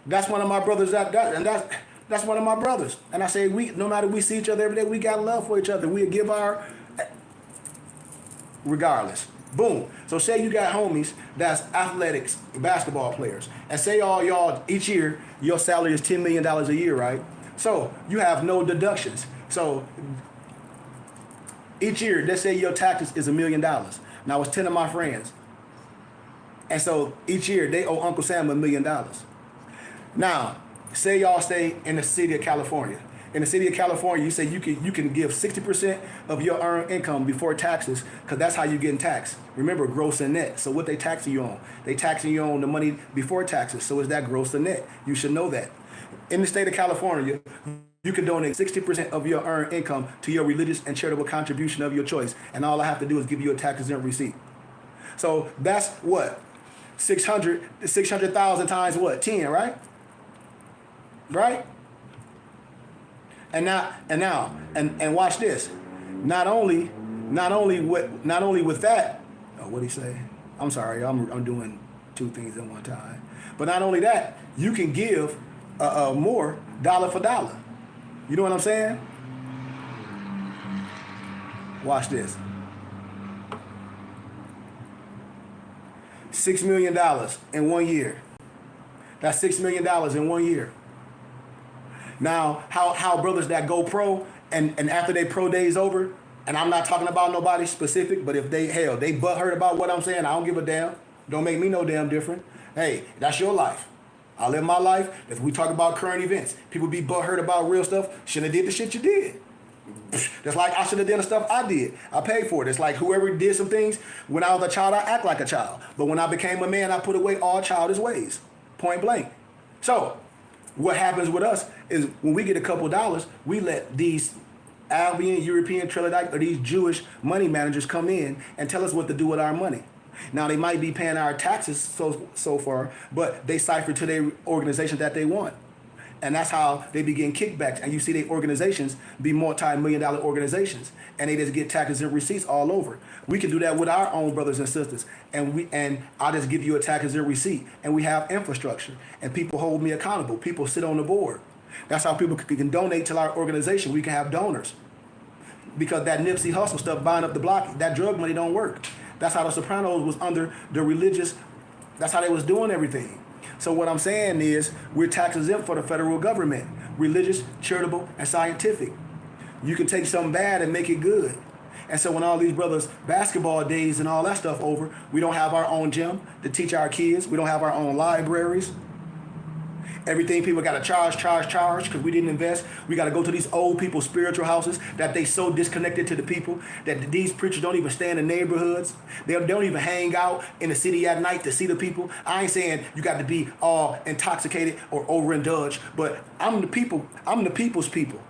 That's one of my brothers, that's one of my brothers. And I say, no matter we see each other every day, we got love for each other. We give our, regardless. Boom. So say you got homies that's athletics, basketball players, and say all y'all, each year, your salary is $10 million a year, right? So you have no deductions. So Each year, let's say your taxes is $1 million. Now it's 10 of my friends. And so each year they owe Uncle Sam $1 million. Now, say y'all stay in the city of California. In the city of California, you say you can give 60% of your earned income before taxes, because that's how you getting taxed. Remember, gross and net. So what they taxing you on? They taxing you on the money before taxes. So is that gross and net? You should know that. In the state of California, you can donate 60% of your earned income to your religious and charitable contribution of your choice, and all I have to do is give you a tax-exempt receipt. So that's what? 600,000 times what? 10, right? Right? And watch this. Not only with that. Oh, what'd he say? I'm sorry, I'm doing two things at one time. But not only that, you can give more dollar for dollar. You know what I'm saying? Watch this. $6 million in 1 year. That's $6 million in 1 year. Now, how brothers that go pro and after they pro day's over, and I'm not talking about nobody specific, but if they butthurt about what I'm saying, I don't give a damn. Don't make me no damn different. Hey, that's your life. I live my life. If we talk about current events, people be butthurt about real stuff. Shouldn't have did the shit you did. That's like I should have done the stuff I did. I paid for it. It's like whoever did some things, when I was a child, I act like a child. But when I became a man, I put away all childish ways. Point blank. So, what happens with us is when we get a couple dollars, we let these Albion, European, Trilodite, or these Jewish money managers come in and tell us what to do with our money. Now, they might be paying our taxes so far, but they cipher to their organization that they want. And that's how they begin kickbacks. And you see their organizations be multi-million-dollar organizations, and they just get taxes and receipts all over. We can do that with our own brothers and sisters. And I'll just give you a tax and receipt. And we have infrastructure. And people hold me accountable. People sit on the board. That's how people can donate to our organization. We can have donors. Because that Nipsey Hussle stuff buying up the block, that drug money don't work. That's how the Sopranos was under the religious, that's how they was doing everything. So what I'm saying is we're tax exempt for the federal government, religious, charitable, and scientific. You can take something bad and make it good. And so when all these brothers' basketball days and all that stuff over, we don't have our own gym to teach our kids. We don't have our own libraries. Everything people got to charge because we didn't invest. We got to go to these old people's spiritual houses that they so disconnected to the people that these preachers don't even stay in the neighborhoods. They don't even hang out in the city at night to see the people. I ain't saying you got to be all intoxicated or overindulged, but I'm the people's people.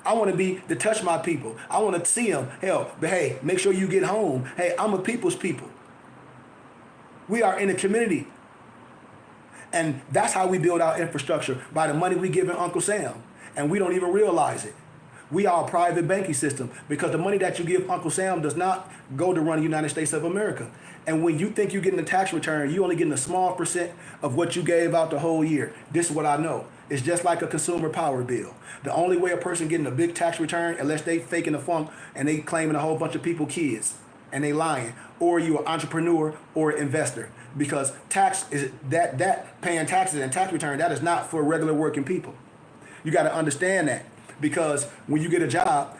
I want to be to touch my people. I want to see them. Hell, but hey, make sure you get home. Hey, I'm a people's people. We are in a community. And that's how we build our infrastructure, by the money we give in Uncle Sam. And we don't even realize it. We are a private banking system because the money that you give Uncle Sam does not go to run the United States of America. And when you think you're getting a tax return, you're only getting a small percent of what you gave out the whole year. This is what I know. It's just like a consumer power bill. The only way a person getting a big tax return, unless they faking the funk and they claiming a whole bunch of people kids and they lying, or you an entrepreneur or an investor. Because tax is that paying taxes and tax return, that is not for regular working people. You got to understand that, because when you get a job,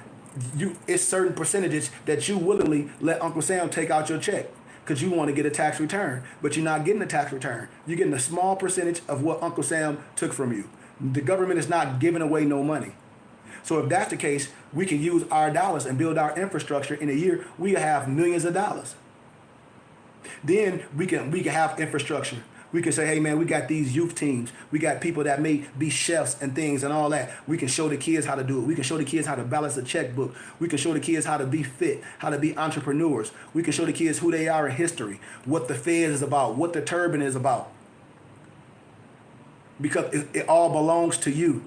it's certain percentages that you willingly let Uncle Sam take out your check because you want to get a tax return, but you're not getting a tax return. You're getting a small percentage of what Uncle Sam took from you. The government is not giving away no money. So if that's the case, we can use our dollars and build our infrastructure. In a year, we have millions of dollars. Then we can have infrastructure. We can say, hey man, we got these youth teams. We got people that may be chefs and things and all that. We can show the kids how to do it. We can show the kids how to balance a checkbook. We can show the kids how to be fit, how to be entrepreneurs. We can show the kids who they are in history, what the Fed is about, what the turban is about. Because it all belongs to you.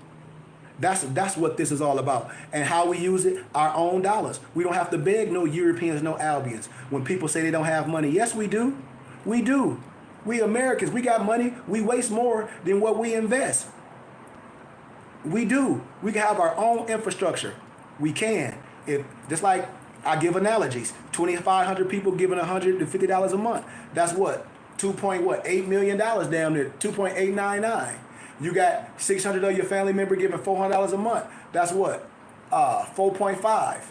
That's what this is all about. And how we use it, our own dollars. We don't have to beg no Europeans, no Albions. When people say they don't have money, yes, we do. We do. We Americans, we got money. We waste more than what we invest. We do. We can have our own infrastructure. We can. If just like I give analogies, 2,500 people giving $150 a month. That's what? $2.8 million down there. 2.899. You got 600 of your family member giving $400 a month. That's what? 4.5.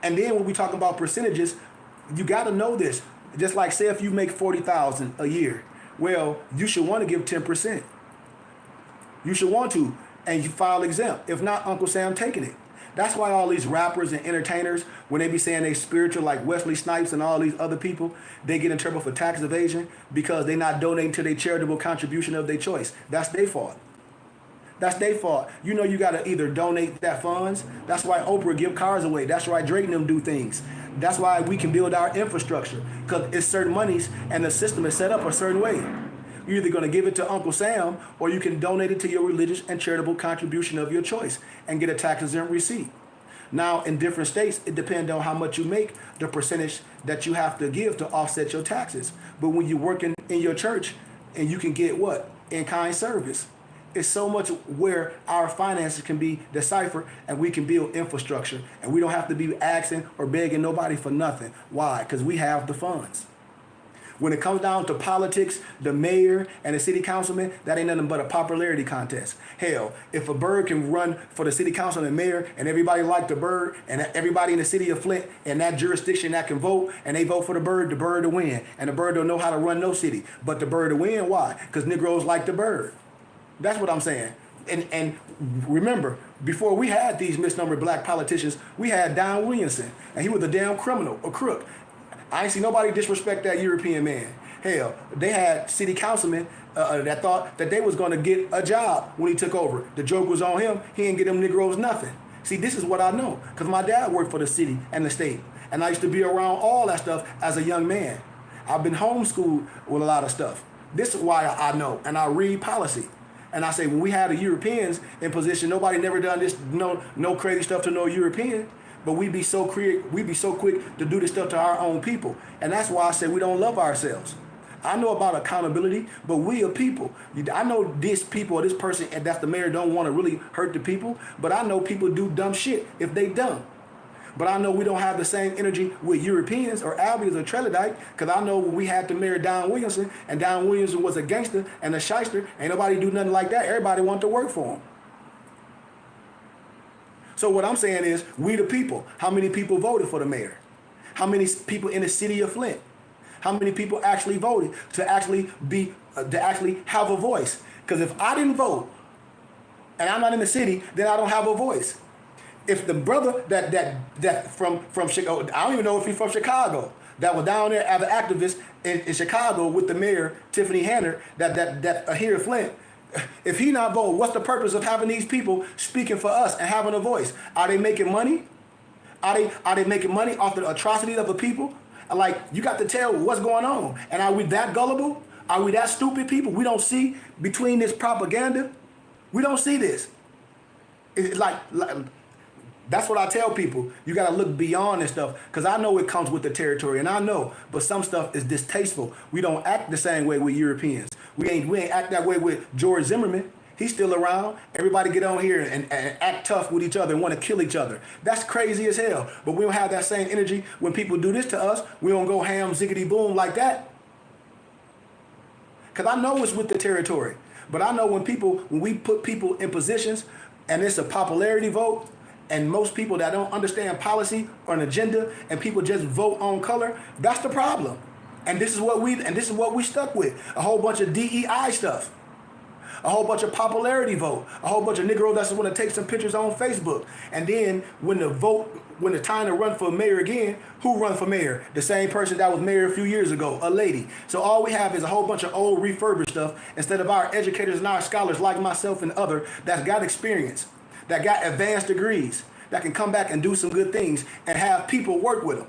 And then when we talk about percentages, you got to know this. Just like say if you make 40,000 a year, well, you should want to give 10%. You should want to, and you file exempt. If not, Uncle Sam taking it. That's why all these rappers and entertainers, when they be saying they spiritual, like Wesley Snipes and all these other people, they get in trouble for tax evasion because they not donating to their charitable contribution of their choice. That's their fault. That's their fault. You know you got to either donate that funds. That's why Oprah give cars away. That's why Drake and them do things. That's why we can build our infrastructure, because it's certain monies and the system is set up a certain way. You're either going to give it to Uncle Sam or you can donate it to your religious and charitable contribution of your choice and get a tax exempt receipt. Now, in different states, it depends on how much you make, the percentage that you have to give to offset your taxes. But when you're working in your church and you can get what? In-kind service. It's so much where our finances can be deciphered and we can build infrastructure. And we don't have to be asking or begging nobody for nothing. Why? Because we have the funds. When it comes down to politics, the mayor and the city councilman, that ain't nothing but a popularity contest. Hell, if a bird can run for the city council and mayor and everybody like the bird and everybody in the city of Flint and that jurisdiction that can vote and they vote for the bird to win. And the bird don't know how to run no city. But the bird to win, why? Because Negroes like the bird. That's what I'm saying. And remember, before we had these misnumbered black politicians, we had Don Williamson. And he was a damn criminal, a crook. I ain't see nobody disrespect that European man. Hell, they had city councilmen that thought that they was going to get a job when he took over. The joke was on him. He didn't get them Negroes nothing. See, this is what I know, because my dad worked for the city and the state. And I used to be around all that stuff as a young man. I've been homeschooled with a lot of stuff. This is why I know, and I read policy. And I say, when we had the Europeans in position, nobody never done this, no crazy stuff to no European. But we be so quick to do this stuff to our own people. And that's why I say we don't love ourselves. I know about accountability, but we are people. I know this people or this person, and that's the mayor, don't want to really hurt the people. But I know people do dumb shit if they dumb. But I know we don't have the same energy with Europeans or Albions or Trelodite, because I know when we had the mayor Don Williamson, and Don Williamson was a gangster and a shyster, ain't nobody do nothing like that. Everybody wanted to work for him. So what I'm saying is, we the people. How many people voted for the mayor? How many people in the city of Flint? How many people actually voted to actually have a voice? Because if I didn't vote and I'm not in the city, then I don't have a voice. If the brother that from Chicago, I don't even know if he's from Chicago, that was down there as an activist in Chicago with the mayor Tiffany Hanner, that here in Flint. If he not voting, what's the purpose of having these people speaking for us and having a voice? Are they making money? Are they making money off the atrocities of the people? Like, you got to tell what's going on. And are we that gullible? Are we that stupid people? We don't see between this propaganda. We don't see this. It's like that's what I tell people. You got to look beyond this stuff, because I know it comes with the territory, and I know, but some stuff is distasteful. We don't act the same way with Europeans. We ain't act that way with George Zimmerman. He's still around. Everybody get on here and act tough with each other and want to kill each other. That's crazy as hell. But we don't have that same energy when people do this to us. We don't go ham, ziggity, boom like that. Because I know it's with the territory. But I know when we put people in positions and it's a popularity vote, and most people that don't understand policy or an agenda, and people just vote on color, that's the problem. And this is what we stuck with. A whole bunch of DEI stuff. A whole bunch of popularity vote. A whole bunch of Negroes that just want to take some pictures on Facebook. And then when the time to run for mayor again, who run for mayor? The same person that was mayor a few years ago, a lady. So all we have is a whole bunch of old refurbished stuff instead of our educators and our scholars like myself and other that's got experience, that got advanced degrees, that can come back and do some good things and have people work with them.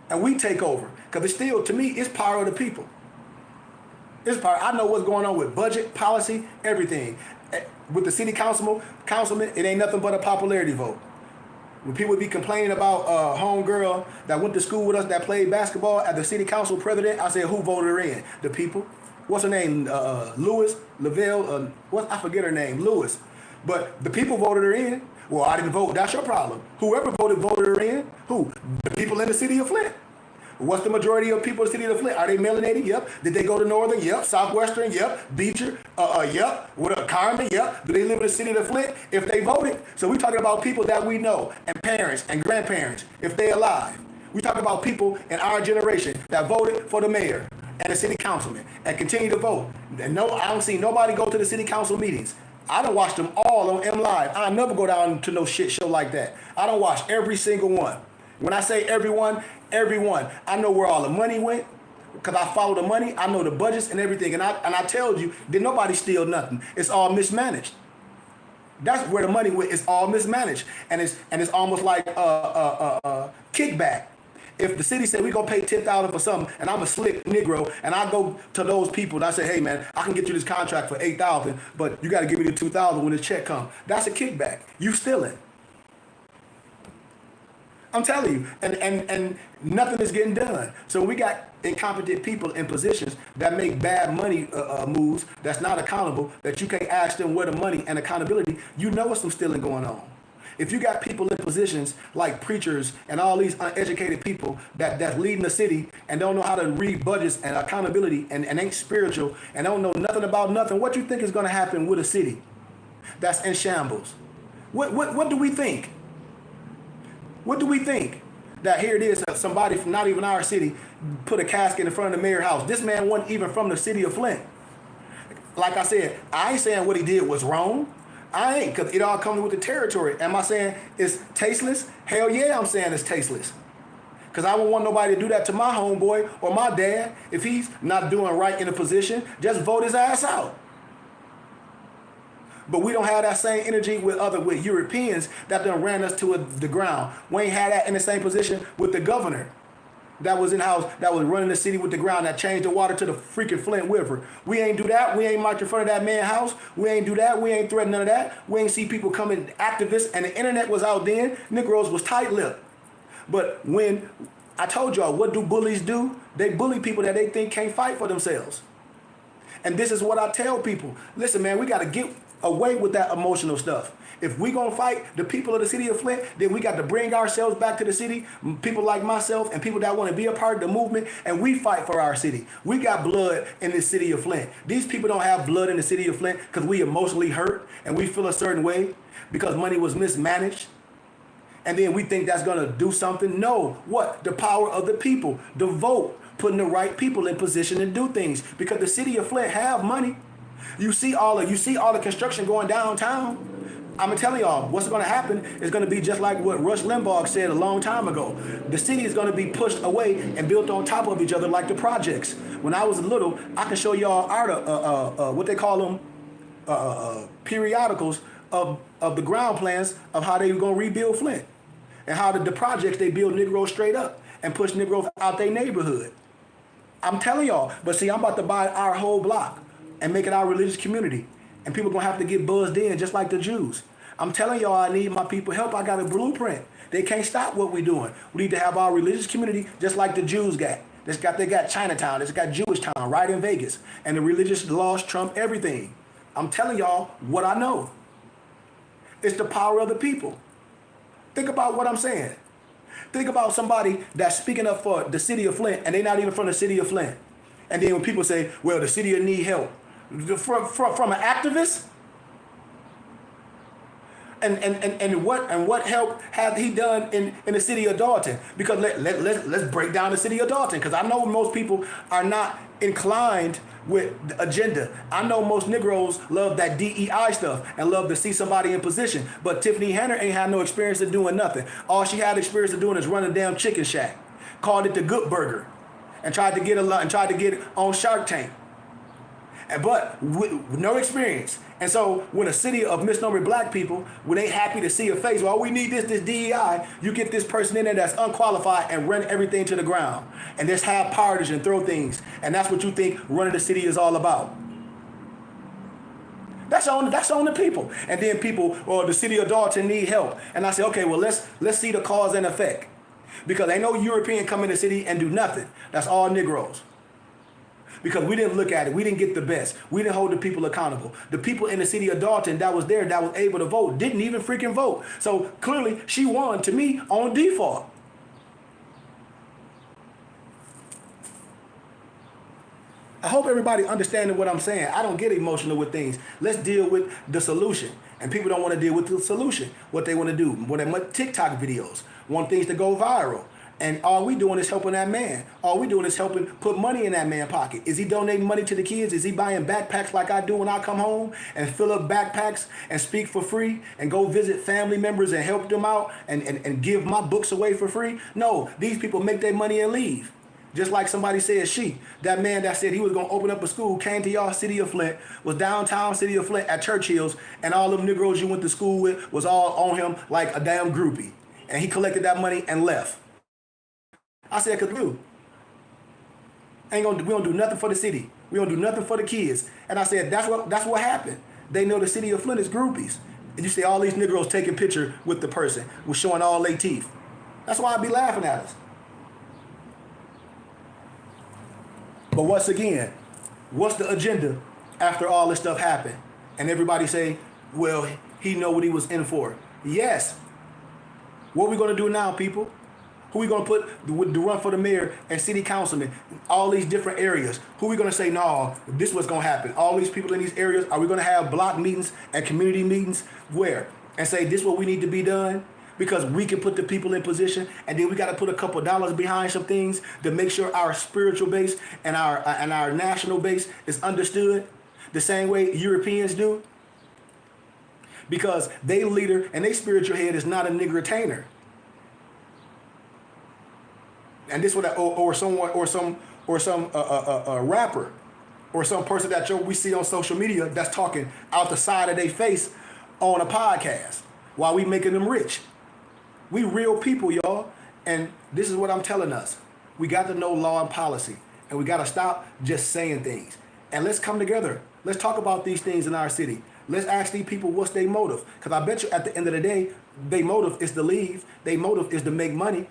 And we take over. Because it's still, to me, it's power of the people. I know what's going on with budget, policy, everything. With the city councilman, it ain't nothing but a popularity vote. When people be complaining about a homegirl that went to school with us that played basketball as the city council president, I said, who voted her in? The people. What's her name? Lavelle, I forget her name, Lewis. But the people voted her in. Well, I didn't vote. That's your problem. Whoever voted her in. Who? The people in the city of Flint. What's the majority of people in the city of Flint? Are they melanated? Yep. Did they go to Northern? Yep. Southwestern? Yep. Beecher? Yep. What up? Carmen? Yep. Do they live in the city of Flint? If they voted. So we're talking about people that we know, and parents and grandparents, if they're alive. We talk about people in our generation that voted for the mayor and the city councilman and continue to vote. And no, I don't see nobody go to the city council meetings. I don't watch them all on M Live. I never go down to no shit show like that. I don't watch every single one. When I say everyone, I know where all the money went because I follow the money. I know the budgets and everything. And I tell you, did nobody steal nothing? It's all mismanaged. That's where the money went. It's all mismanaged, and it's almost like kickback. If the city said we gonna pay $10,000 for something, and I'm a slick Negro, and I go to those people and I say, hey man, I can get you this contract for $8,000, but you got to give me the $2,000 when the check comes. That's a kickback. You stealing. I'm telling you, and nothing is getting done. So we got incompetent people in positions that make bad money moves that's not accountable, that you can't ask them where the money and accountability. You know what's some stealing going on. If you got people in positions like preachers and all these uneducated people that's leading the city and don't know how to read budgets and accountability and ain't spiritual and don't know nothing about nothing, what you think is going to happen with a city that's in shambles? What do we think? What do we think? That here it is, somebody from not even our city put a casket in front of the mayor's house. This man wasn't even from the city of Flint. Like I said, I ain't saying what he did was wrong. I ain't, because it all comes with the territory. Am I saying it's tasteless? Hell yeah, I'm saying it's tasteless. Because I wouldn't want nobody to do that to my homeboy or my dad. If he's not doing right in a position, just vote his ass out. But we don't have that same energy with Europeans that done ran us to the ground. We ain't had that in the same position with the governor that was in house, that was running the city with the ground, that changed the water to the freaking Flint River. We ain't do that. We ain't march in front of that man's house. We ain't do that. We ain't threaten none of that. We ain't see people coming, activists, and the internet was out then. Negroes was tight-lipped. But when I told y'all, what do bullies do? They bully people that they think can't fight for themselves. And this is what I tell people. Listen, man, we got to get away with that emotional stuff. If we gonna fight the people of the city of Flint, then we got to bring ourselves back to the city, people like myself and people that want to be a part of the movement, and we fight for our city. We got blood in the city of Flint. These people don't have blood in the city of Flint because we emotionally hurt and we feel a certain way because money was mismanaged. And then we think that's gonna do something. No, what? The power of the people, the vote, putting the right people in position to do things, because the city of Flint have money. You see all the construction going downtown. I'm telling y'all, what's going to happen is going to be just like what Rush Limbaugh said a long time ago. The city is going to be pushed away and built on top of each other like the projects. When I was little, I can show y'all what they call them, periodicals of the ground plans of how they were going to rebuild Flint, and how the projects they build Negroes straight up and push Negroes out their neighborhood. I'm telling y'all, but see, I'm about to buy our whole block and make it our religious community. And people going to have to get buzzed in just like the Jews. I'm telling y'all, I need my people help. I got a blueprint. They can't stop what we're doing. We need to have our religious community just like the Jews got. They got Chinatown. They got Jewish town right in Vegas. And the religious laws trump everything. I'm telling y'all what I know. It's the power of the people. Think about what I'm saying. Think about somebody that's speaking up for the city of Flint and they're not even from the city of Flint. And then when people say, well, the city will need help. From an activist? And what help have he done in the city of Dalton? Because let's break down the city of Dalton, because I know most people are not inclined with the agenda. I know most Negroes love that DEI stuff and love to see somebody in position. But Tiffany Hanner ain't had no experience of doing nothing. All she had experience of doing is running a damn chicken shack. Called it the Good Burger. And tried to get it on Shark Tank. But with no experience. And so when a city of misnomer black people, when they happy to see a face, well, we need this DEI, you get this person in there that's unqualified and run everything to the ground. And just have parties and throw things. And that's what you think running the city is all about. That's on the people. And then people, well, the city of Dalton need help. And I say, okay, well, let's see the cause and effect. Because ain't no European come in the city and do nothing. That's all Negroes. Because we didn't look at it. We didn't get the best. We didn't hold the people accountable. The people in the city of Dalton that was there, that was able to vote, didn't even freaking vote. So clearly she won, to me, on default. I hope everybody understanding what I'm saying. I don't get emotional with things. Let's deal with the solution. And people don't want to deal with the solution. What they want to do, when they want TikTok videos, want things to go viral. And all we doing is helping that man. All we doing is helping put money in that man's pocket. Is he donating money to the kids? Is he buying backpacks like I do when I come home and fill up backpacks and speak for free and go visit family members and help them out and give my books away for free? No, these people make their money and leave. Just like somebody said, that man that said he was going to open up a school, came to y'all city of Flint, was downtown city of Flint at Churchill's, and all them Negroes you went to school with was all on him like a damn groupie. And he collected that money and left. I said, cause Lou, we don't do nothing for the city. We don't do nothing for the kids. And I said, that's what happened. They know the city of Flint is groupies. And you see all these Negroes taking picture with the person, with showing all their teeth. That's why I be laughing at us. But once again, what's the agenda after all this stuff happened? And everybody say, well, he know what he was in for. Yes. What we gonna do now, people? Who we gonna put to run for the mayor and city councilman? All these different areas. Who we gonna say, no, this was gonna happen? All these people in these areas, are we gonna have block meetings and community meetings? Where? And say, this is what we need to be done? Because we can put the people in position, and then we got to put a couple dollars behind some things to make sure our spiritual base and our national base is understood the same way Europeans do. Because they leader and they spiritual head is not a nigger-tainer. And this what some rapper or some person that we see on social media that's talking out the side of their face on a podcast while we making them rich. We real people, y'all. And this is what I'm telling us. We got to know law and policy. And we got to stop just saying things. And let's come together. Let's talk about these things in our city. Let's ask these people what's their motive. Because I bet you at the end of the day, their motive is to leave. Their motive is to make money.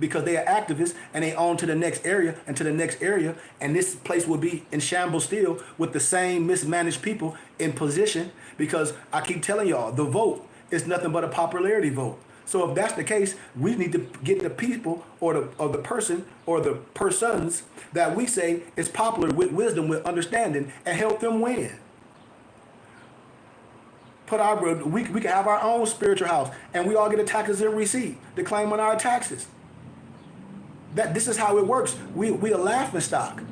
Because they are activists and they on to the next area and to the next area. And this place will be in shambles still with the same mismanaged people in position. Because I keep telling y'all, the vote is nothing but a popularity vote. So if that's the case, we need to get the people or the person or the persons that we say is popular with wisdom, with understanding, and help them win. We can have our own spiritual house, and we all get a tax-exempt receipt to claim on our taxes. This is how it works. We a laughing stock.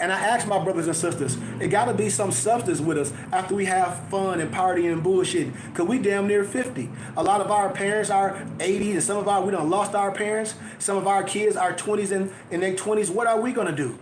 And I ask my brothers and sisters, it got to be some substance with us after we have fun and partying and bullshit. Because we damn near 50. A lot of our parents are 80, and we done lost our parents. Some of our kids are 20s and in their 20s. What are we going to do?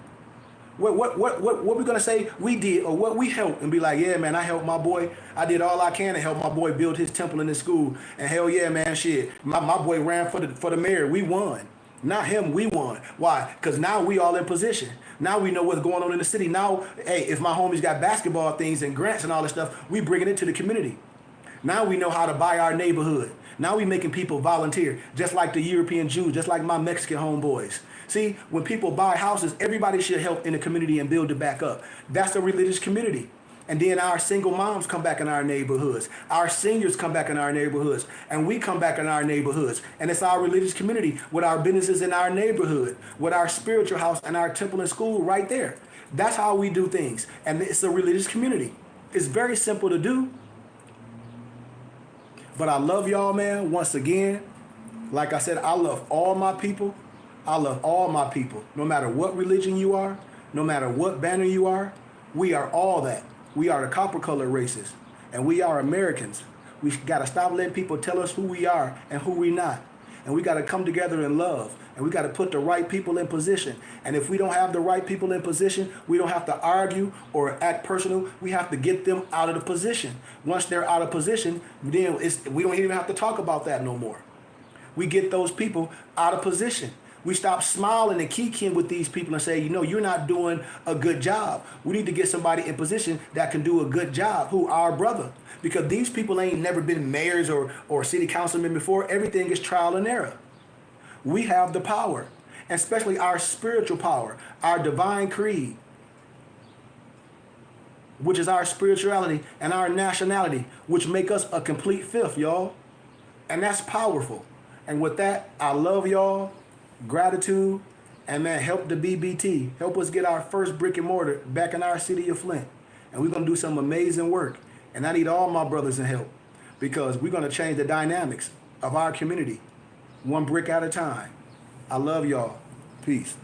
What we going to say we did or what we helped and be like, yeah, man, I helped my boy. I did all I can to help my boy build his temple in his school. And hell yeah, man, shit. My boy ran for the mayor. We won. Not him, we won. Why? Because now we all in position. Now we know what's going on in the city. Now, hey, if my homies got basketball things and grants and all this stuff, we bringing it to the community. Now we know how to buy our neighborhood. Now we making people volunteer, just like the European Jews, just like my Mexican homeboys. See, when people buy houses, everybody should help in the community and build it back up. That's a religious community. And then our single moms come back in our neighborhoods. Our seniors come back in our neighborhoods. And we come back in our neighborhoods. And it's our religious community with our businesses in our neighborhood, with our spiritual house and our temple and school right there. That's how we do things. And it's a religious community. It's very simple to do. But I love y'all, man, once again. Like I said, I love all my people. I love all my people. No matter what religion you are, no matter what banner you are, we are all that. We are the copper colored races, and we are Americans. We got to stop letting people tell us who we are and who we not. And we got to come together in love, and we got to put the right people in position. And if we don't have the right people in position, we don't have to argue or act personal. We have to get them out of the position. Once they're out of position, then we don't even have to talk about that no more. We get those people out of position. We stop smiling and kikiing with these people and say, you're not doing a good job. We need to get somebody in position that can do a good job, who our brother. Because these people ain't never been mayors or city councilmen before. Everything is trial and error. We have the power, especially our spiritual power, our divine creed, which is our spirituality and our nationality, which make us a complete fifth, y'all. And that's powerful. And with that, I love y'all. Gratitude, And man, help the BBT. Help us get our first brick and mortar back in our city of Flint. And we're gonna do some amazing work. And I need all my brothers in help because we're gonna change the dynamics of our community, one brick at a time. I love y'all. Peace.